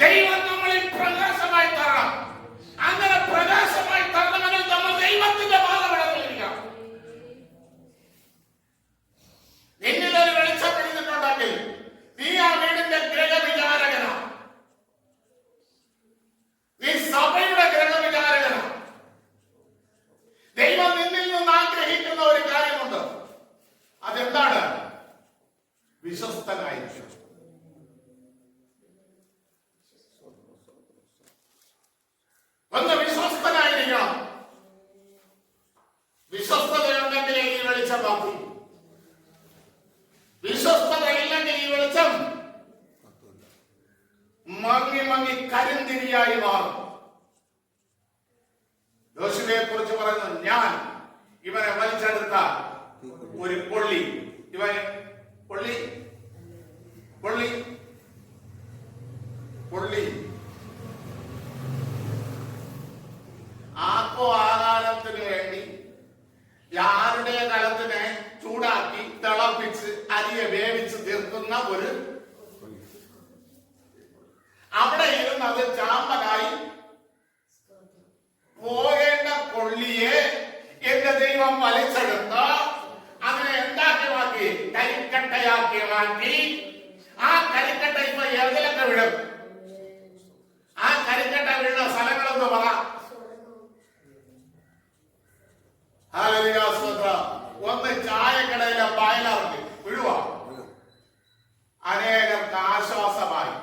ദൈവം നമ്മളിൽ പ്രകാശമായി തരണം. അങ്ങനെ പ്രകാശമായി തരണമെങ്കിൽ നമ്മൾ ദൈവത്തിന്റെ പാതപെടുത്തിരിക്കണം. നിന്നിലൊരു വെളിച്ചം പിടിച്ചിട്ടുണ്ടെങ്കിൽ നീ ആ വീടിന്റെ ഗ്രഹവിചാരകനാണ്. നീ സഭയുടെ ഗ്രഹവിചാരകനാണ്. ദൈവം നിന്നിൽ നിന്ന് ആഗ്രഹിക്കുന്ന ഒരു കാര്യമുണ്ട്. അതെന്താണ്? വിശ്വസ്തനായിരിക്കണം. ഒന്ന് വിശ്വസ്തനായിരിക്കണം. വിശ്വസ്തതയുണ്ടെങ്കിൽ ഈ വെളിച്ചം ബാക്കി. വിശ്വസ്തത ഇല്ലെങ്കിൽ ഈ വെളിച്ചം മങ്ങി മങ്ങി കരിന്തിരിയായി മാറും. യോശുവയെ കുറിച്ച് പറയുന്നു, ഞാൻ ഇവനെ വലിച്ചെടുത്ത ഒരു കൊള്ളി, ഇവനെ കൊള്ളി കൊള്ളി കൊള്ളി ആർക്കോ ആഹാരത്തിന് വേണ്ടി ആരുടെ കലത്തിനെ ചൂടാക്കി തിളപ്പിച്ച് അരിയെ വേവിച്ച് തീർക്കുന്ന ഒരു അവിടെ ഇരുന്ന് അത് ചാമ്പലായി പോകേണ്ട കൊള്ളിയെ എന്റെ ദൈവം വലിച്ചെടുത്ത് അതിനെ എന്താക്കി മാറ്റി? കരിക്കട്ടയാക്കി മാറ്റി. ആ കരിക്കട്ട ഇപ്പൊ ഏതിലൊക്കെ വിടും? ആ കരിക്കട്ട വീഴുന്ന സ്ഥലങ്ങളെന്ന് പറ. ഒന്ന് ചായക്കടയിലെ ബായലറിഞ്ഞ് വിഴുവ അനേകർക്ക് ആശ്വാസമായി.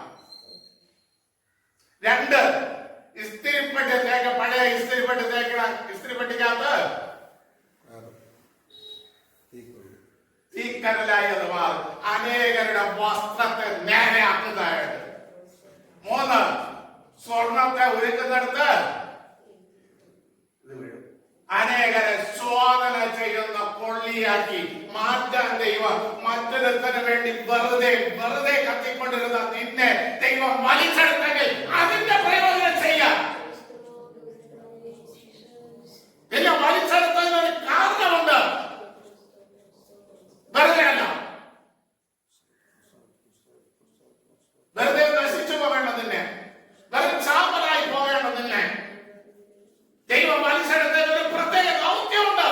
രണ്ട്, ഇസ്തിരിപ്പെട്ടി തേക്ക, പഴയ ഇസ്തിരിപ്പെട്ടി തേക്കണ ഇസ്തിരിപ്പെട്ടിക്കകത്ത് തീക്കനലായി അത് മാറും. അനേകരുടെ വസ്ത്രത്തെ നേരെയാക്കുന്നതായിട്ട്. മൂന്ന്, സ്വർണത്തെ ഒരുക്കുന്നിടത്ത് അനേകരെ ശോധന ചെയ്യുന്ന കൊള്ളിയാക്കി മാറ്റാൻ ദൈവം മറ്റൊരുത്തന് വേണ്ടി വെറുതെ വെറുതെ കത്തിക്കൊണ്ടിരുന്ന നിന്നെ ദൈവം വലിച്ചെടുത്തെങ്കിൽ അതിന്റെ പ്രയോജനം ചെയ്യാൻ നിന്നെ വലിച്ചെടുത്തതിനൊരു കാരണമുണ്ട്. വെറുതെ അല്ല. വെറുതെ നശിച്ചു പോകേണ്ട നിന്നെ, വെറുതെ ചാമ്പലായി പോകേണ്ട നിന്നെ ദൈവം വലിച്ചെടുത്തതിന് ഒരു പ്രത്യേക ദൗത്യമുണ്ട്.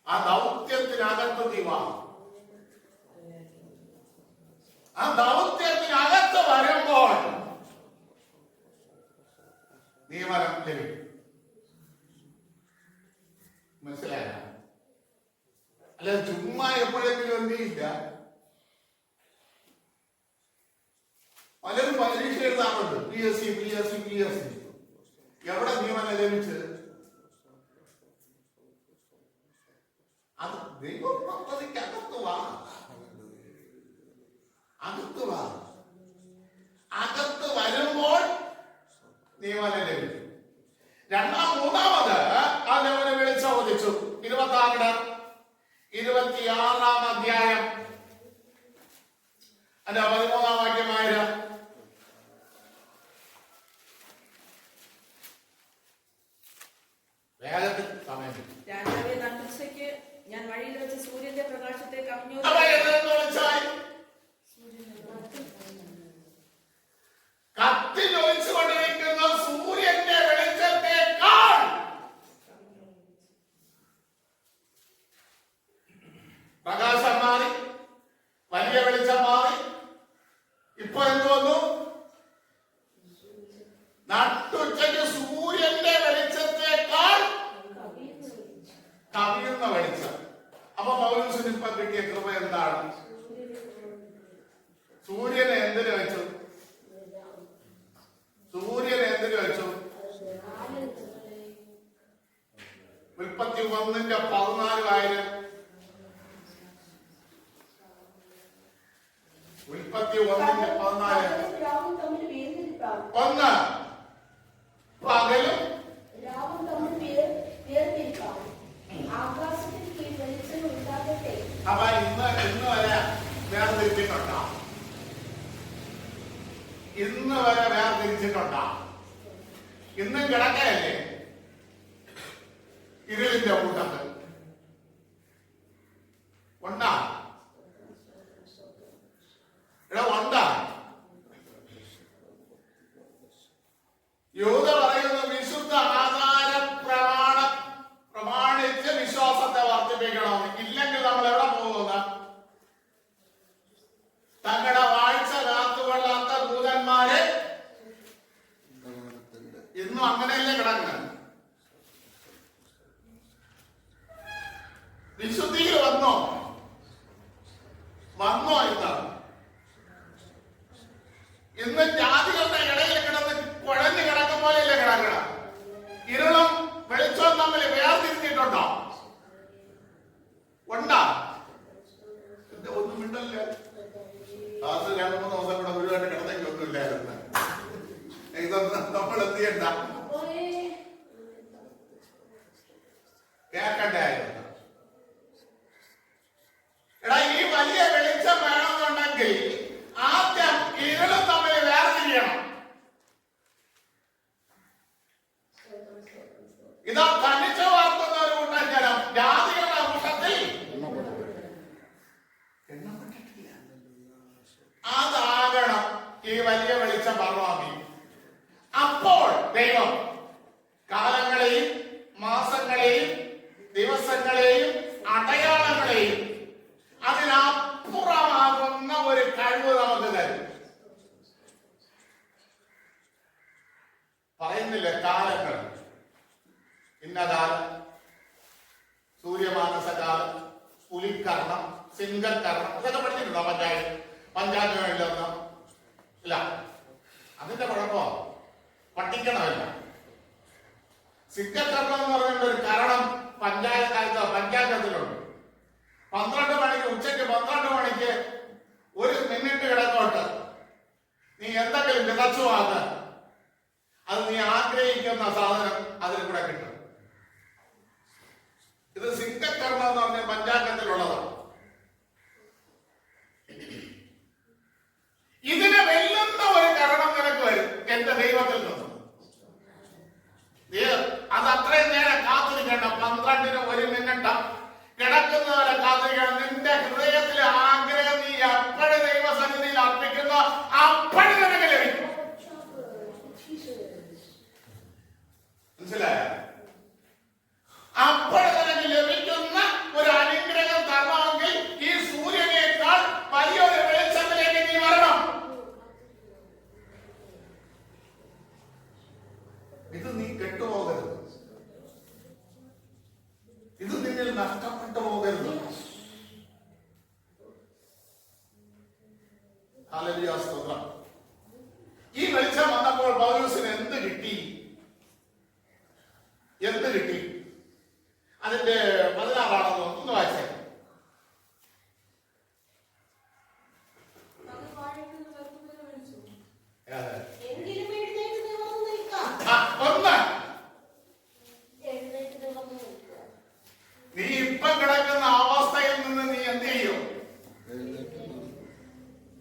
ആ ദൗത്യത്തിനകത്ത് നീ വാ. ആ ദൗത്യത്തിനകത്ത് വരുമ്പോൾ നീ വരം ലഭിക്കും. മനസ്സിലായ? അല്ല ചുമ്മാ എപ്പോഴെങ്കിലും എന്തിയില്ല. പലരും പരീക്ഷ എഴുതാറുണ്ട്. PSC എവിടെ നിയമനം ലഭിച്ച്? അത് ദൈവ പദ്ധതിക്ക് അകത്ത് വാ. അകത്ത് വാ. അകത്ത് വരുമ്പോൾ നിയമനം ലഭിക്കും. മൂന്നാമത് അവനെ വിളിച്ചു ചോദിച്ചു. 26-ാം അധ്യായം അതിന്റെ 13-ാം വാക്യമായ വേഗത്തിൽ സമയം. രാജാവേ, നട്ടുച്ചയ്ക്ക് ഞാൻ വഴിയിൽ വെച്ച് സൂര്യന്റെ പ്രകാശത്തെ കവിഞ്ഞു. കത്തി ജ്വലിച്ചുകൊണ്ടിരിക്കുന്ന സൂര്യന്റെ വെളിച്ചത്തേക്കാൾ പ്രകാശം മാറി, വലിയ വെളിച്ചം മാറി. ഇപ്പൊ എന്ത് വന്നു? നട്ടുച്ചയ്ക്ക് സൂര്യന്റെ വെളിച്ചത്തേക്കാൾ കവിയുന്ന വെളിച്ചം. അപ്പൊ പൗലോസിന് ഇപ്പൊ കിട്ടിയ കൃപ എന്താണ്? സൂര്യനെ എന്തിനു വെച്ചു? സൂര്യനെ എന്തിനു വെച്ചു? 31-14 ഒന്ന് പകലും അപ്പൊ ഇന്ന് വരെ വേർതിരിച്ചിട്ടുണ്ടോ? ഇന്ന് വരെ വേർതിരിച്ചിട്ടുണ്ടോ? ഇന്നും കിടക്കയല്ലേ ഇരുളിന്റെ കൂട്ടത്തിൽ? ഉണ്ടാ? ഇവിടെ തങ്ങളുടെ വാഴ്ച കാത്തുകൊള്ളാത്ത ദൂതന്മാരെ ഇന്നും അങ്ങനെയല്ലേ കിടക്കുന്നത്. വിശുദ്ധിയിൽ വന്നോ ഇന്ന് ജാതികളുടെ ഇടയിൽ കിടന്ന് കുഴഞ്ഞു കിടക്കും പോലെയല്ലേ കിടക്കണം. ഇരുളും വെളിച്ചവും തമ്മിൽ വേർതിരിഞ്ഞിട്ടുണ്ടോ? ഉണ്ടാ? ഒന്നും മിണ്ടല്ലേ. അത് 2-3 ദിവസം കൂടെ മുഴുവൻ കിടന്നെങ്കിൽ ഒന്നുമില്ലായിരുന്നു. ഇതൊന്നും നമ്മൾ എന്ത് ചെയ്യണ്ട, കേൾക്കണ്ടായിരുന്നു. എടാ, ഈ വലിയ വെളിച്ചം വേണമെന്നുണ്ടെങ്കിൽ ആദ്യം ഇരുളും തമ്മിൽ വേർതിരിയണം. ഇതാ തനിച്ച വാർത്തുന്ന ഒരു കൂട്ടം ജനം ജാതികളുടെ കൂട്ടത്തിൽ എണ്ണപ്പെട്ടിട്ടില്ല. അതാകണം ഈ വലിയ വെളിച്ചം പറഞ്ഞാൽ. അപ്പോൾ ദൈവം കാലങ്ങളെയും മാസങ്ങളെയും ദിവസങ്ങളെയും അടയാളങ്ങളെയും അതിനപ്പുറമാകുന്ന ഒരു കഴിവ് നമുക്ക് തരും. പറയുന്നില്ല കാലങ്ങൾ, ഇന്നകാലം, സൂര്യമാനസകാലം, പുലിക്കർണം, സിംഹക്കർണം, ഇതൊക്കെ പഠിച്ചിട്ടുണ്ടോ? പഞ്ചായത്തുകളിലൊന്നും ഇല്ല. അതിന്റെ കുഴപ്പമോ പഠിക്കണമല്ല. സിംഹക്കർണം എന്ന് പറഞ്ഞിട്ട് ഒരു കരണം പഞ്ചായത്തിലുണ്ട്. 12 മണിക്ക് ഉച്ചയ്ക്ക് 12 മണിക്ക് 1 മിനിറ്റ് കിടക്കോട്ട് നീ എന്തെങ്കിലും വിതച്ചുവാക്ക്, അത് നീ ആഗ്രഹിക്കുന്ന സാധനം അതിൽ കൂടെ കിട്ടും. ഇത് സിംഹക്കർണം എന്ന് പറഞ്ഞ പഞ്ചായത്തിലുള്ളതാണ്. ഇതിനെ വെല്ലുന്ന ഒരു കരണം നിനക്ക് വരും എന്റെ ദൈവത്തിൽ നിന്ന്. അത് അത്രയും നേരം കാത്തിരിക്കേണ്ട. 12-ന് 1 മിനിറ്റ് കിടക്കുന്നവരെ കാത്തിരിക്കണം. നിന്റെ ഹൃദയത്തിലെ ആഗ്രഹം നീ അപ്പോഴും ദൈവസന്നിധിയിൽ അർപ്പിക്കുന്ന അപ്പോഴും നിനക്ക് ലഭിക്കും. മനസ്സിലായോ? അപ്പോഴും നിനക്ക് ലഭിക്കുന്ന ഒരു അനുഗ്രഹം തരണമെങ്കിൽ ഈ സൂര്യനേക്കാൾ വലിയൊരു വെളിച്ചത്തിലേക്ക് നീ വരണം. ഇത് നീ കെട്ടുപോകരുത്. ഇത് നിന്നിൽ നഷ്ടപ്പെട്ടു പോകരുത്. ഹല്ലേലൂയ, സ്തോത്രം. ഈ വെളിച്ചം വന്നപ്പോൾ പൗലോസിന് എന്ത് കിട്ടി? അതിന്റെ 16 ഒന്ന് വായിച്ചേ. നീ ഇപ്പം കിടക്കുന്ന അവസ്ഥയിൽ നിന്ന് നീ എന്ത് ചെയ്യും?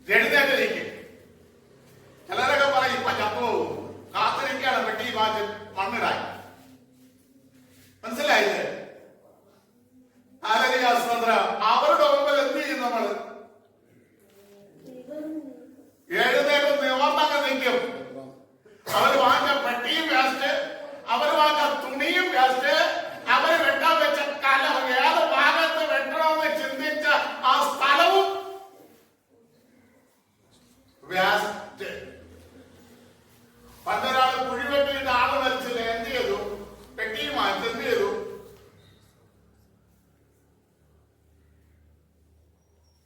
എഴുന്നേറ്റിരിക്കും. ചിലരൊക്കെ പറയും ഇപ്പൊ ചത്തു കാത്തിരിക്കാണ് പെട്ടി മാറ്റി മണ്ണിടാൻ. മനസ്സിലായില്ലേ? അവരുടെ മുമ്പിൽ എന്ത് ചെയ്യും? നമ്മള് എഴുന്നേറ്റ് നിവർന്നങ്ങ് നിൽക്കും. അവര് വാങ്ങ പെട്ടിയും വേസ്റ്റ്, അവര് വാങ്ങ തുണിയും വേസ്റ്റ്, അവര് വെട്ടാൻ വെച്ച കലം ഏത് ഭാഗത്ത് വെട്ടണമെന്ന് ചിന്തിച്ച ആ സ്ഥലവും വേസ്റ്റ്. പണ്ടൊരാള് കുഴിവെട്ടിയിട്ട് ആള് മരിച്ചില്ല. എന്ത് ചെയ്തു? പെട്ടിയും മാറ്റി എന്ത് ചെയ്തു?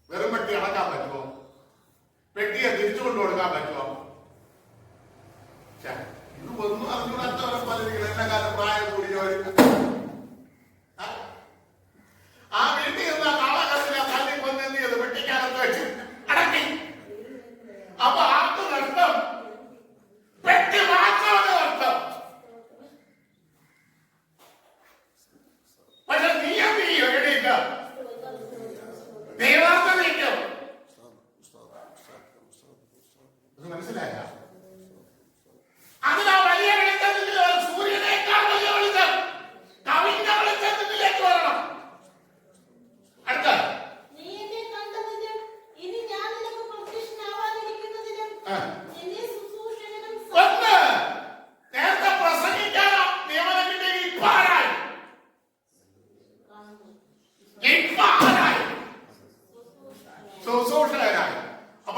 വെറും പെട്ടി അടക്കാൻ പറ്റുമോ? പെട്ടിയെ തിരിച്ചു കൊണ്ടു കൊടുക്കാൻ പറ്റുമോ? ഇത് ഒന്നും അറിഞ്ഞൂടാത്തവരെ പലരും എന്നെ കാലം പ്രായം കൂടിയവർ ആ വീട്ടിൽ നിന്ന് കാളകത്തിനെ തല്ലി കൊന്ന് എന്ത് ചെയ്തു? പെട്ടിക്കാനത്ത് വെച്ച് അടക്കി. അപ്പൊ ആർക്ക് നഷ്ടം? പെട്ടി മാത്രമാണ് നഷ്ടം. പക്ഷെ നീ എന്ത് ചെയ്യും? എവിടേക്ക് ദൈവാർത്ഥം നീക്കും. മനസ്സിലായ? അതിനാ വലിയ വെളിച്ചത്തിൽ സൂര്യനേക്കാൾ വലിയ വെളിച്ചം കവിഞ്ഞ വെളിച്ചത്തിലേക്ക് വരണം. അടുത്ത ഒന്ന് നേരത്തെ പ്രസംഗിക്കാൻ നിയമനം കിട്ടിയ ഇപ്പാരായി ശുശ്രൂഷകരായി. അപ്പൊ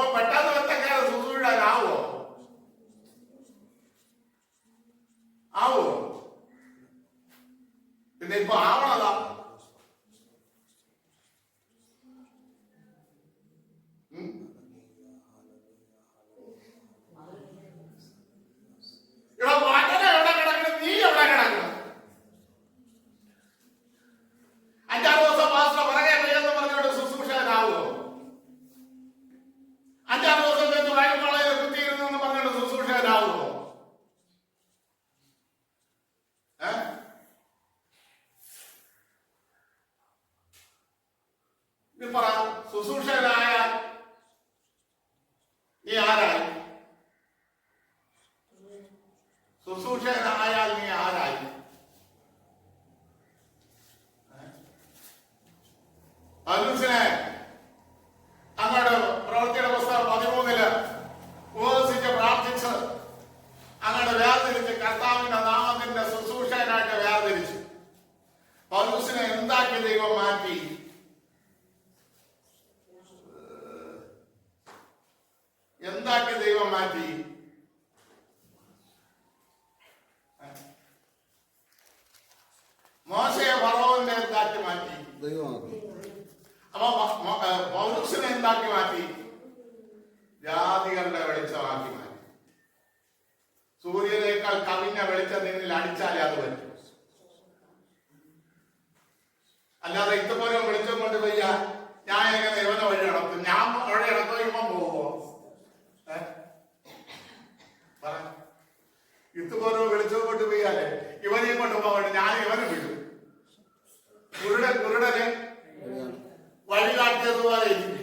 എന്താക്കി ദൈവം മാറ്റി? മോശയെ ഫറവോന്റെ എന്താക്കി മാറ്റി? അപ്പൊ പൗലോസിനെ എന്താക്കി മാറ്റി? ജാതികളുടെ വെളിച്ചമാക്കി മാറ്റി. സൂര്യനേക്കാൾ കവിഞ്ഞ വെളിച്ചം നിന്നിൽ അടിച്ചാലേ അത് പറ്റും. അല്ലാതെ ഇതുപോലെ വെളിച്ചം കൊണ്ട് വയ്യ ഞാൻ എങ്ങനെ ഇവനെ വഴി നടത്തും, ഞാൻ വഴി നടത്തോ ഇവൻ പോവോ? ഇതുപോലെ വെളിച്ചം കൊണ്ട് പോയാലേ ഇവനെയും കൊണ്ട് പോകട്ടെ, ഞാൻ ഇവനെ വിടും. കുരുടന് വഴി കാട്ടിയതുപോലെ ഇരിക്കും.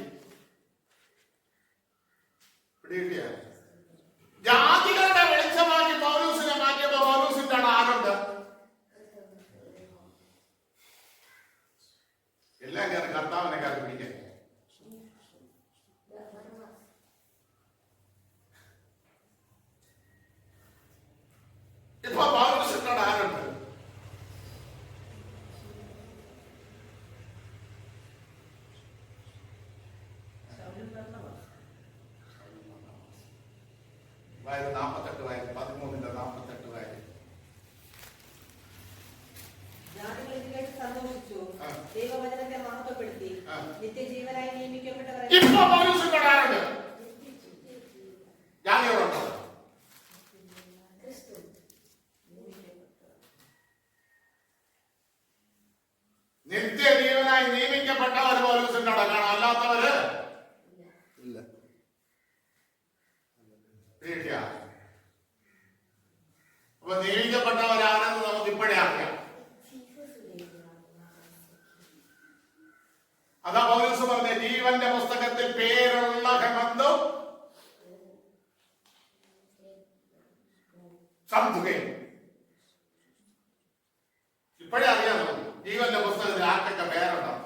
ജാതികളുടെ വെളിച്ചമാക്കി പൗലോസിനെ മാറ്റിയപ്പോ പൗലോസിന്റെ ആരുണ്ട്? എല്ലാം കയറി കർത്താവിനെ കയറി പിടിക്കാൻ. ഇപ്പൊ പൗലോസിന്റെ ആരുണ്ട്? വയറ് 48 വയറ് 13:48 വയറ്. സന്തോഷിച്ചു, ദൈവവചനത്തെ മഹത്വപ്പെടുത്തി, നിത്യജീവനായി നിയമിക്കപ്പെട്ടവരെ. ഇപ്പൊ പൗലോസിന്റെ ആരുണ്ട്? ജാതികളുണ്ടോ? നിത്യജീവനായി നിയമിക്കപ്പെട്ടവർ പൗലോസിന്റെ അടക്കാണ്, അല്ലാത്തവര് ഇല്ല. അപ്പൊ നിയമിക്കപ്പെട്ടവരാണെന്ന് നമുക്ക് ഇപ്പോഴേ അറിയാം. അതാ പൗലോസ് പറഞ്ഞ ജീവന്റെ പുസ്തകത്തിൽ പേരുള്ള ഹെമന്തും സംതുകയും. ഇപ്പോഴേ അറിയാം ജീവന്റെ പുസ്തകത്തിൽ ആർക്കൊക്കെ പേരുണ്ടാവും,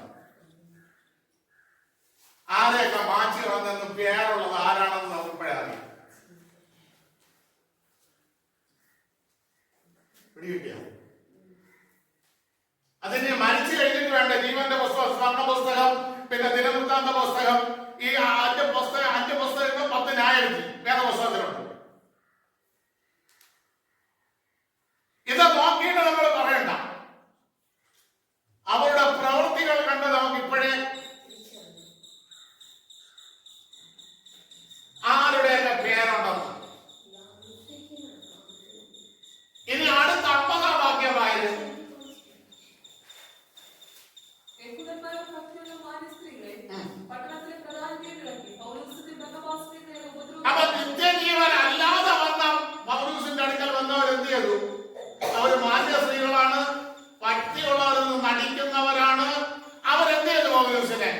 ആരെയൊക്കെ മാറ്റി വന്നെന്നും പേരുള്ളത് ആരാണെന്ന് നമുക്ക് ഇപ്പോഴേ അറിയാം. അതിന് മരിച്ചു കഴിഞ്ഞിട്ട് വേണ്ട ജീവന്റെ പുസ്തകം, സ്വർണ്ണ പുസ്തകം, പിന്നെ ദിനവൃത്താന്ത പുസ്തകം, ഈ 5 പുസ്തകങ്ങൾ 10 ന്യായവിധി വേദപുസ്തകത്തിലുണ്ട്. ഇത് നോക്കിയിട്ട് നമ്മൾ പറയണ്ട, അവരുടെ പ്രവൃത്തികൾ കണ്ട് നമുക്ക് ഇപ്പോഴേ ആരുടെയൊക്കെ പേരുണ്ടെന്ന്. ഇനി അടുത്ത 50-ാം വാക്യമായത് അപ്പൊ നിത്യജീവൻ അല്ലാതെ വന്ന പൗലോസിന്റെ അടുക്കൽ വന്നവർ എന്ത് ചെയ്തു? അവർ മാന്യ സ്ത്രീകളാണ്, ഭക്തിയുള്ളവരെന്ന് നടിക്കുന്നവരാണ്. അവരെന്ത് ചെയ്തു? പൗലോസിനെ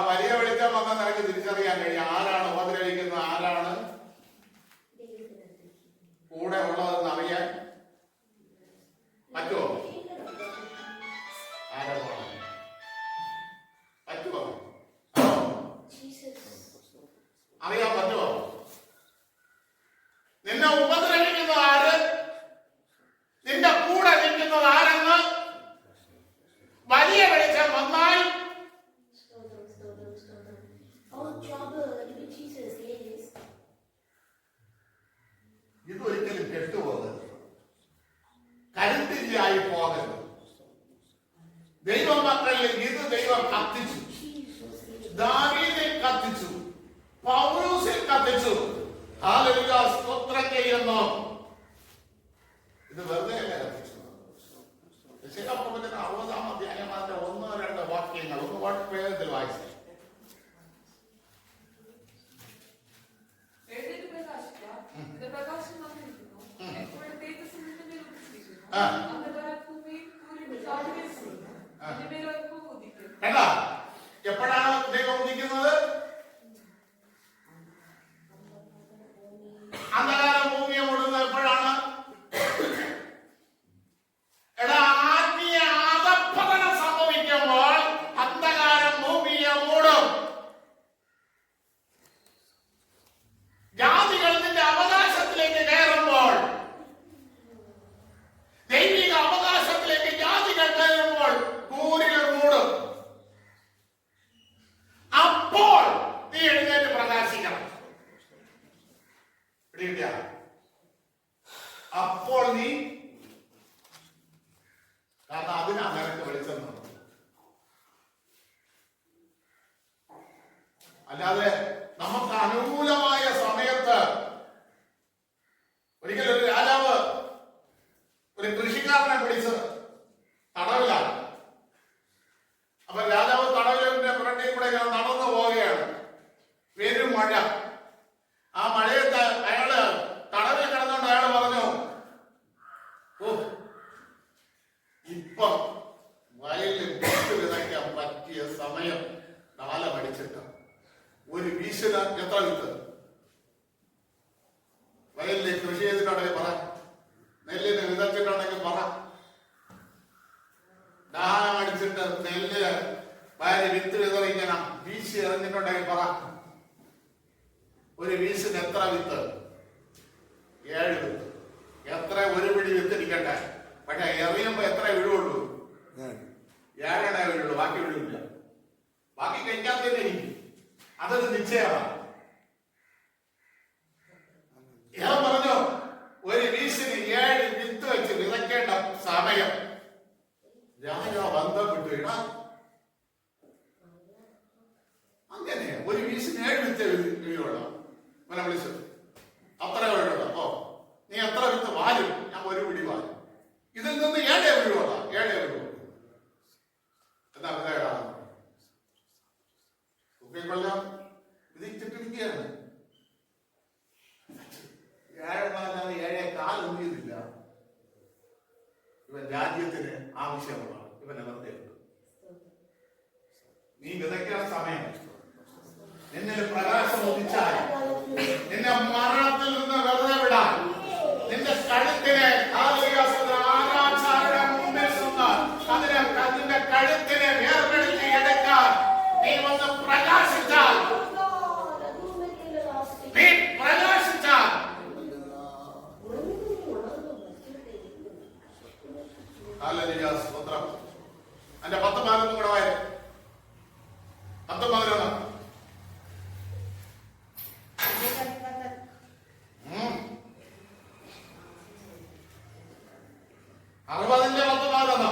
വലിയ വെളിച്ചം വന്ന നിനക്ക് തിരിച്ചറിയാൻ കഴിയും ആരാണ് ഉപദ്രവിക്കുന്നത്, ആരാണ് കൂടെ ഉള്ളതെന്ന് അറിയാൻ പറ്റുമോ? പറ്റുമോ? അറിയാൻ പറ്റുമോ? നിന്നെ ഉപദ്രവിക്കുന്നത് ആര്, നിന്റെ കൂടെ നിൽക്കുന്നത് ആരെന്ന് വലിയ വെളിച്ചം വന്നാൽ ഇതൊരിക്കലും കെട്ടുപോകരുത്, കരുത്തില്ലായി പോകരുത്. ദൈവം മക്കളിൽ ഇത് ദൈവം കത്തിച്ചു, ദാവീദിൽ കത്തിച്ചു, പൗലോസിൽ കത്തിച്ചു. ഹല്ലേലൂയ, സ്തോത്രം ചെയ്യുന്നു. ഇത് വെറുതെ അല്ല കത്തിച്ചു. യെശയ്യാപ്രവചനം 60-ാം അധ്യായം 1-2 വാക്യങ്ങൾ ഒന്ന് വേഗത്തിൽ വായിച്ചു. എപ്പോഴാണ് ദൈവം ഉദിക്കുന്നത്? അന്ധകാരം ഭൂമിയെ മൂടുന്നത് എപ്പോഴാണ്? ആത്മീയ അധഃപതനം സംഭവിക്കുമ്പോൾ അന്ധകാരം ഭൂമിയെ മൂടും. ജാതികൾ നിന്റെ അവകാശത്തിലേക്ക് കയറുമ്പോൾ, ദൈവിക അവകാശത്തിലേക്ക് ജാതികൾ കയറുമ്പോൾ കൂരികൾ മൂടും. അല്ലാതെ നമുക്ക് അനുകൂലമായ സമയത്ത് ഒരിക്കലും ഒരു രാജാവ് ഒരു കൃഷിക്കാരനെ പിടിച്ച് തടവിലാണ്. അപ്പൊ രാജാവ് തടവിന്റെ പുറത്തെ കൂടെ ഇങ്ങനെ നടന്നു പോവുകയാണ്. പെരും മഴ. ആ മഴയത്ത് അയാള് തടവിൽ കിടന്നുകൊണ്ട് അയാൾ പറഞ്ഞു, ഓ ഇപ്പം വയലിൽ വിത്ത് വിതയ്ക്കാൻ പറ്റിയ സമയം കാലമടിച്ചിട്ട് ഒരു വീശിന് എത്ര വിത്ത് വയലിൽ കൃഷി ചെയ്തിട്ടുണ്ടെങ്കിൽ പറ, നെല്ലിന് വിതച്ചിട്ടുണ്ടെങ്കിൽ പറ, ദാഹം അടിച്ചിട്ട് നെല്ല് വയലിൽ വിത്ത് വിതറിങ്ങനെ വീശി എറിഞ്ഞിട്ടുണ്ടെങ്കിൽ പറ, ഒരു വീശിന് എത്ര വിത്ത്? 7 വിത്ത്. എത്ര ഒരു പിടി വിത്ത് ഇരിക്കട്ടെ, പക്ഷെ എറിയുമ്പോ എത്ര വീഴുള്ളൂ? 7 വീഴുള്ളൂ, ബാക്കി വീഴില്ല. ബാക്കി കഴിക്കാത്തന്നെ ഇരിക്കും. അതൊരു നിശ്ചയമാണ്. ഞാൻ പറഞ്ഞു, ഒരു വീശിന് 7 വിത്ത് വെച്ച് വിതയ്ക്കേണ്ട സമയം രാജാവ് ബന്ധപ്പെട്ടു. ഇടാ അങ്ങനെ ഒരു വീശിന് 7 വിത്ത് വീഴുള്ളൂ. അവനെ വിളിച്ചു, അത്ര വീഴുള്ളൂ. ഓ നീ എത്ര വിത്ത് വാരും? ഞാൻ ഒരു പിടി വാരും. ഇതിൽ നിന്ന് 7 വീഴുള്ളൂ. 7 വീഴുള്ളൂ. എന്താ വിതയടാ? കൊല്ലം വിധിച്ചിട്ടിരിക്കുകയാണ്. 7 ഒന്നും ചെയ്തില്ല. ഇവൻ രാജ്യത്തിന് ആവശ്യമുള്ളതാണ്. ഇവനെ വെറുതെ നീ വിതയ്ക്കുന്ന സമയം നിന്നിൽ പ്രകാശം ഉദിച്ചാൽ നിന്നെ മരണത്തിൽ നിന്ന് വെറുതെ വിടാൻ, നിന്റെ കഴുത്തിനെ ആരാചാരുടെ മുമ്പിൽ നിന്ന് അതിന്റെ കഴുത്തിനെ വേർപെടുത്തി എടുക്കാൻ നീ വന്ന് പ്രകാശിച്ചാൽ, നീ പ്രകാശിച്ചാൽ സ്തോത്രം. എന്റെ 10 മാർക്കും കൂടെ വായ 10 11 60ന്റെ 10 11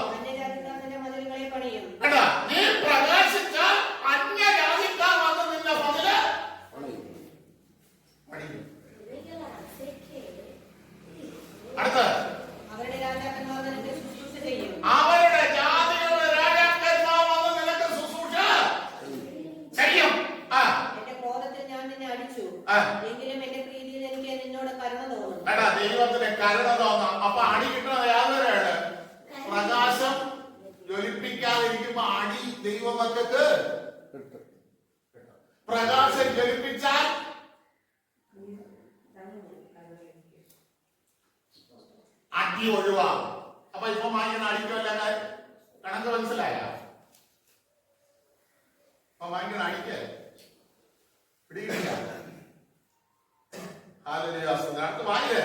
കേട്ടാ. നീ പ്രകാശിച്ചാൽ അന്യജാതിക്കാർ വന്ന് നിന്റെ മതില് പണിയും. അടുത്ത അവരുടെ ജാതികളുടെ രാജാക്കന്മാർ വന്ന് നിനക്ക് ശുശ്രൂഷ ചെയ്യും. എന്റെ ക്രോധത്തിൽ ഞാൻ നിന്നെ അടിച്ചു, എങ്കിലും എന്റെ പ്രീതിയിൽ എനിക്ക് നിന്നോട് കരുണ തോന്നും. എടാ ദൈവത്തിന് കരുണ തോന്നാം. അപ്പൊ അടി കിട്ടുന്നത് യാതൊരാണ്? പ്രകാശം ജ്വലിപ്പിക്കാതിരിക്കുമ്പോ അടി ദൈവമക്കൾക്ക് പ്രകാശം ജ്വലിപ്പിച്ചാൽ അടി ഒഴിവാകും. അപ്പൊ ഇപ്പൊ വാങ്ങിക്കുന്ന അടിക്കുമല്ല കണക്ക് മനസ്സിലായ? അപ്പൊ വാങ്ങിക്കുന്ന അടിക്ക് പിടിക്കില്ല. അടുത്ത് വാങ്ങിയേ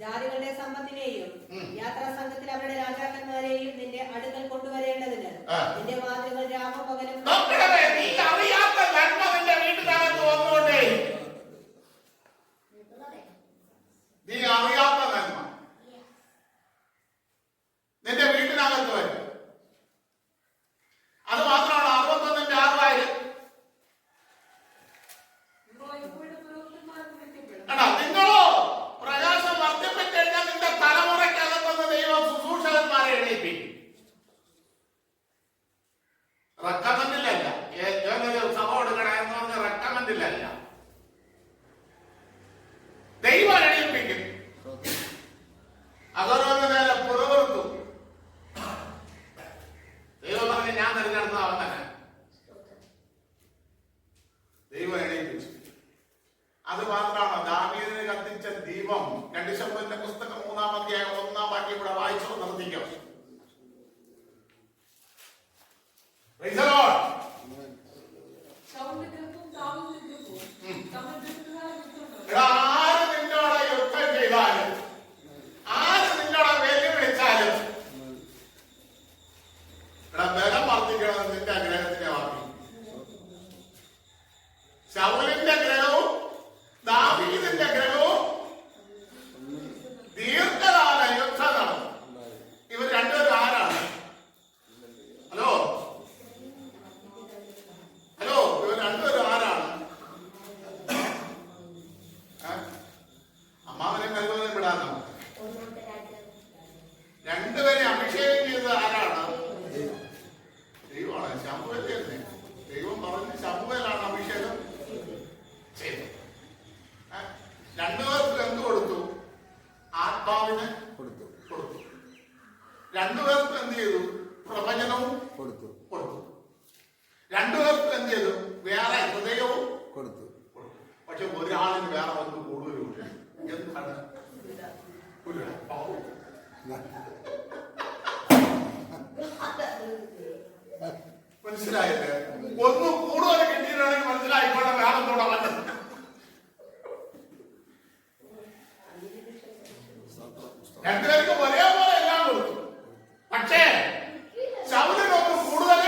ജാതികളുടെ സമ്പത്തിനെയും യാത്രാ സംഘത്തിൽ അവരുടെ രാജാക്കന്മാരെയും നിന്റെ അടുക്കൽ കൊണ്ടുവരേണ്ടതിന് നിന്റെ വാതിലുകൾ രാമപകലും അറിയാത്ത നന്മ നിന്റെ വീട്ടിനകത്ത് വന്നുകൊണ്ടേ, നീ അറിയാത്ത നന്മ നിന്റെ വീട്ടിനകത്ത് വരും. അത് മാത്രമാണ് 61ന്റെ 6 തന്നെ ദൈവം പറഞ്ഞ് ശമൂവേലാണ് അഭിഷേകം ചെയ്തത്. രണ്ടുപേർക്ക് എന്ത് കൊടുത്തു? ആത്മാവിനെ കൊടുത്തു. രണ്ടുപേർക്ക് എന്ത് ചെയ്തു? പ്രവചനവും കൊടുത്തു. രണ്ടുപേർക്ക് എന്ത് ചെയ്തു? വേറെ ഹൃദയവും കൊടുത്തു. പക്ഷെ ഒരാളിന് വേറെ ഒന്ന് കൂടുതലും എന്താണ്? മനസ്സിലായില്ലേ? ഒന്ന് കൂടുതൽ കിട്ടിയിട്ടാണെങ്കിൽ മനസ്സിലായിക്കോട്ടെ, വേറെ കൂടെ വന്നത്. രണ്ടുപേർക്ക് ഒരേപോലെ എല്ലാം കൊടുത്തു. പക്ഷേ ശൗലിനൊക്കെ കൂടുതൽ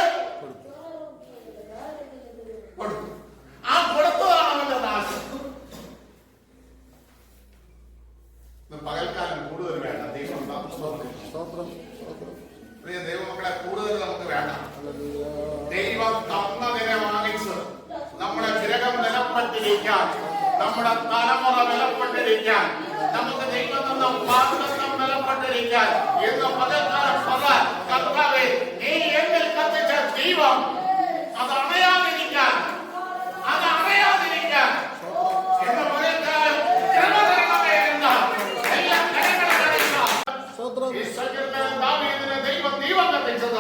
കൊടുത്തു. ആ കൊടുത്തതാണ് അവന്റെ നാശം. പകൽക്കാലം കൂടുതൽ വേണ്ട. ദൈവം പ്രിയ ദൈവമക്കളെ, കൂടുതൽ നമുക്ക് വേണ്ട. ദൈവം തന്നതിനെ വാങ്ങിച്ച് നമ്മുടെ ഗ്രഹം വിലപ്പെട്ടിരിക്കാൻ, നമ്മുടെ തലമുറ വിലപ്പെട്ടിരിക്കാൻ, നമുക്ക് ദൈവം തന്ന വാഗ്ദത്തം വിലപ്പെട്ടിരിക്കാൻ എന്ന് പകൽക്കാലം പറ. കർത്താവേ, നീ എന്നിൽ കത്തിച്ച ദൈവം അത് അണയാതിരിക്കാൻ എന്ന് പകൽക്കാലം ജനതരണമേ എന്ന് എല്ലാ ജനങ്ങളും ദൈവം ദൈവം കത്തിച്ചത്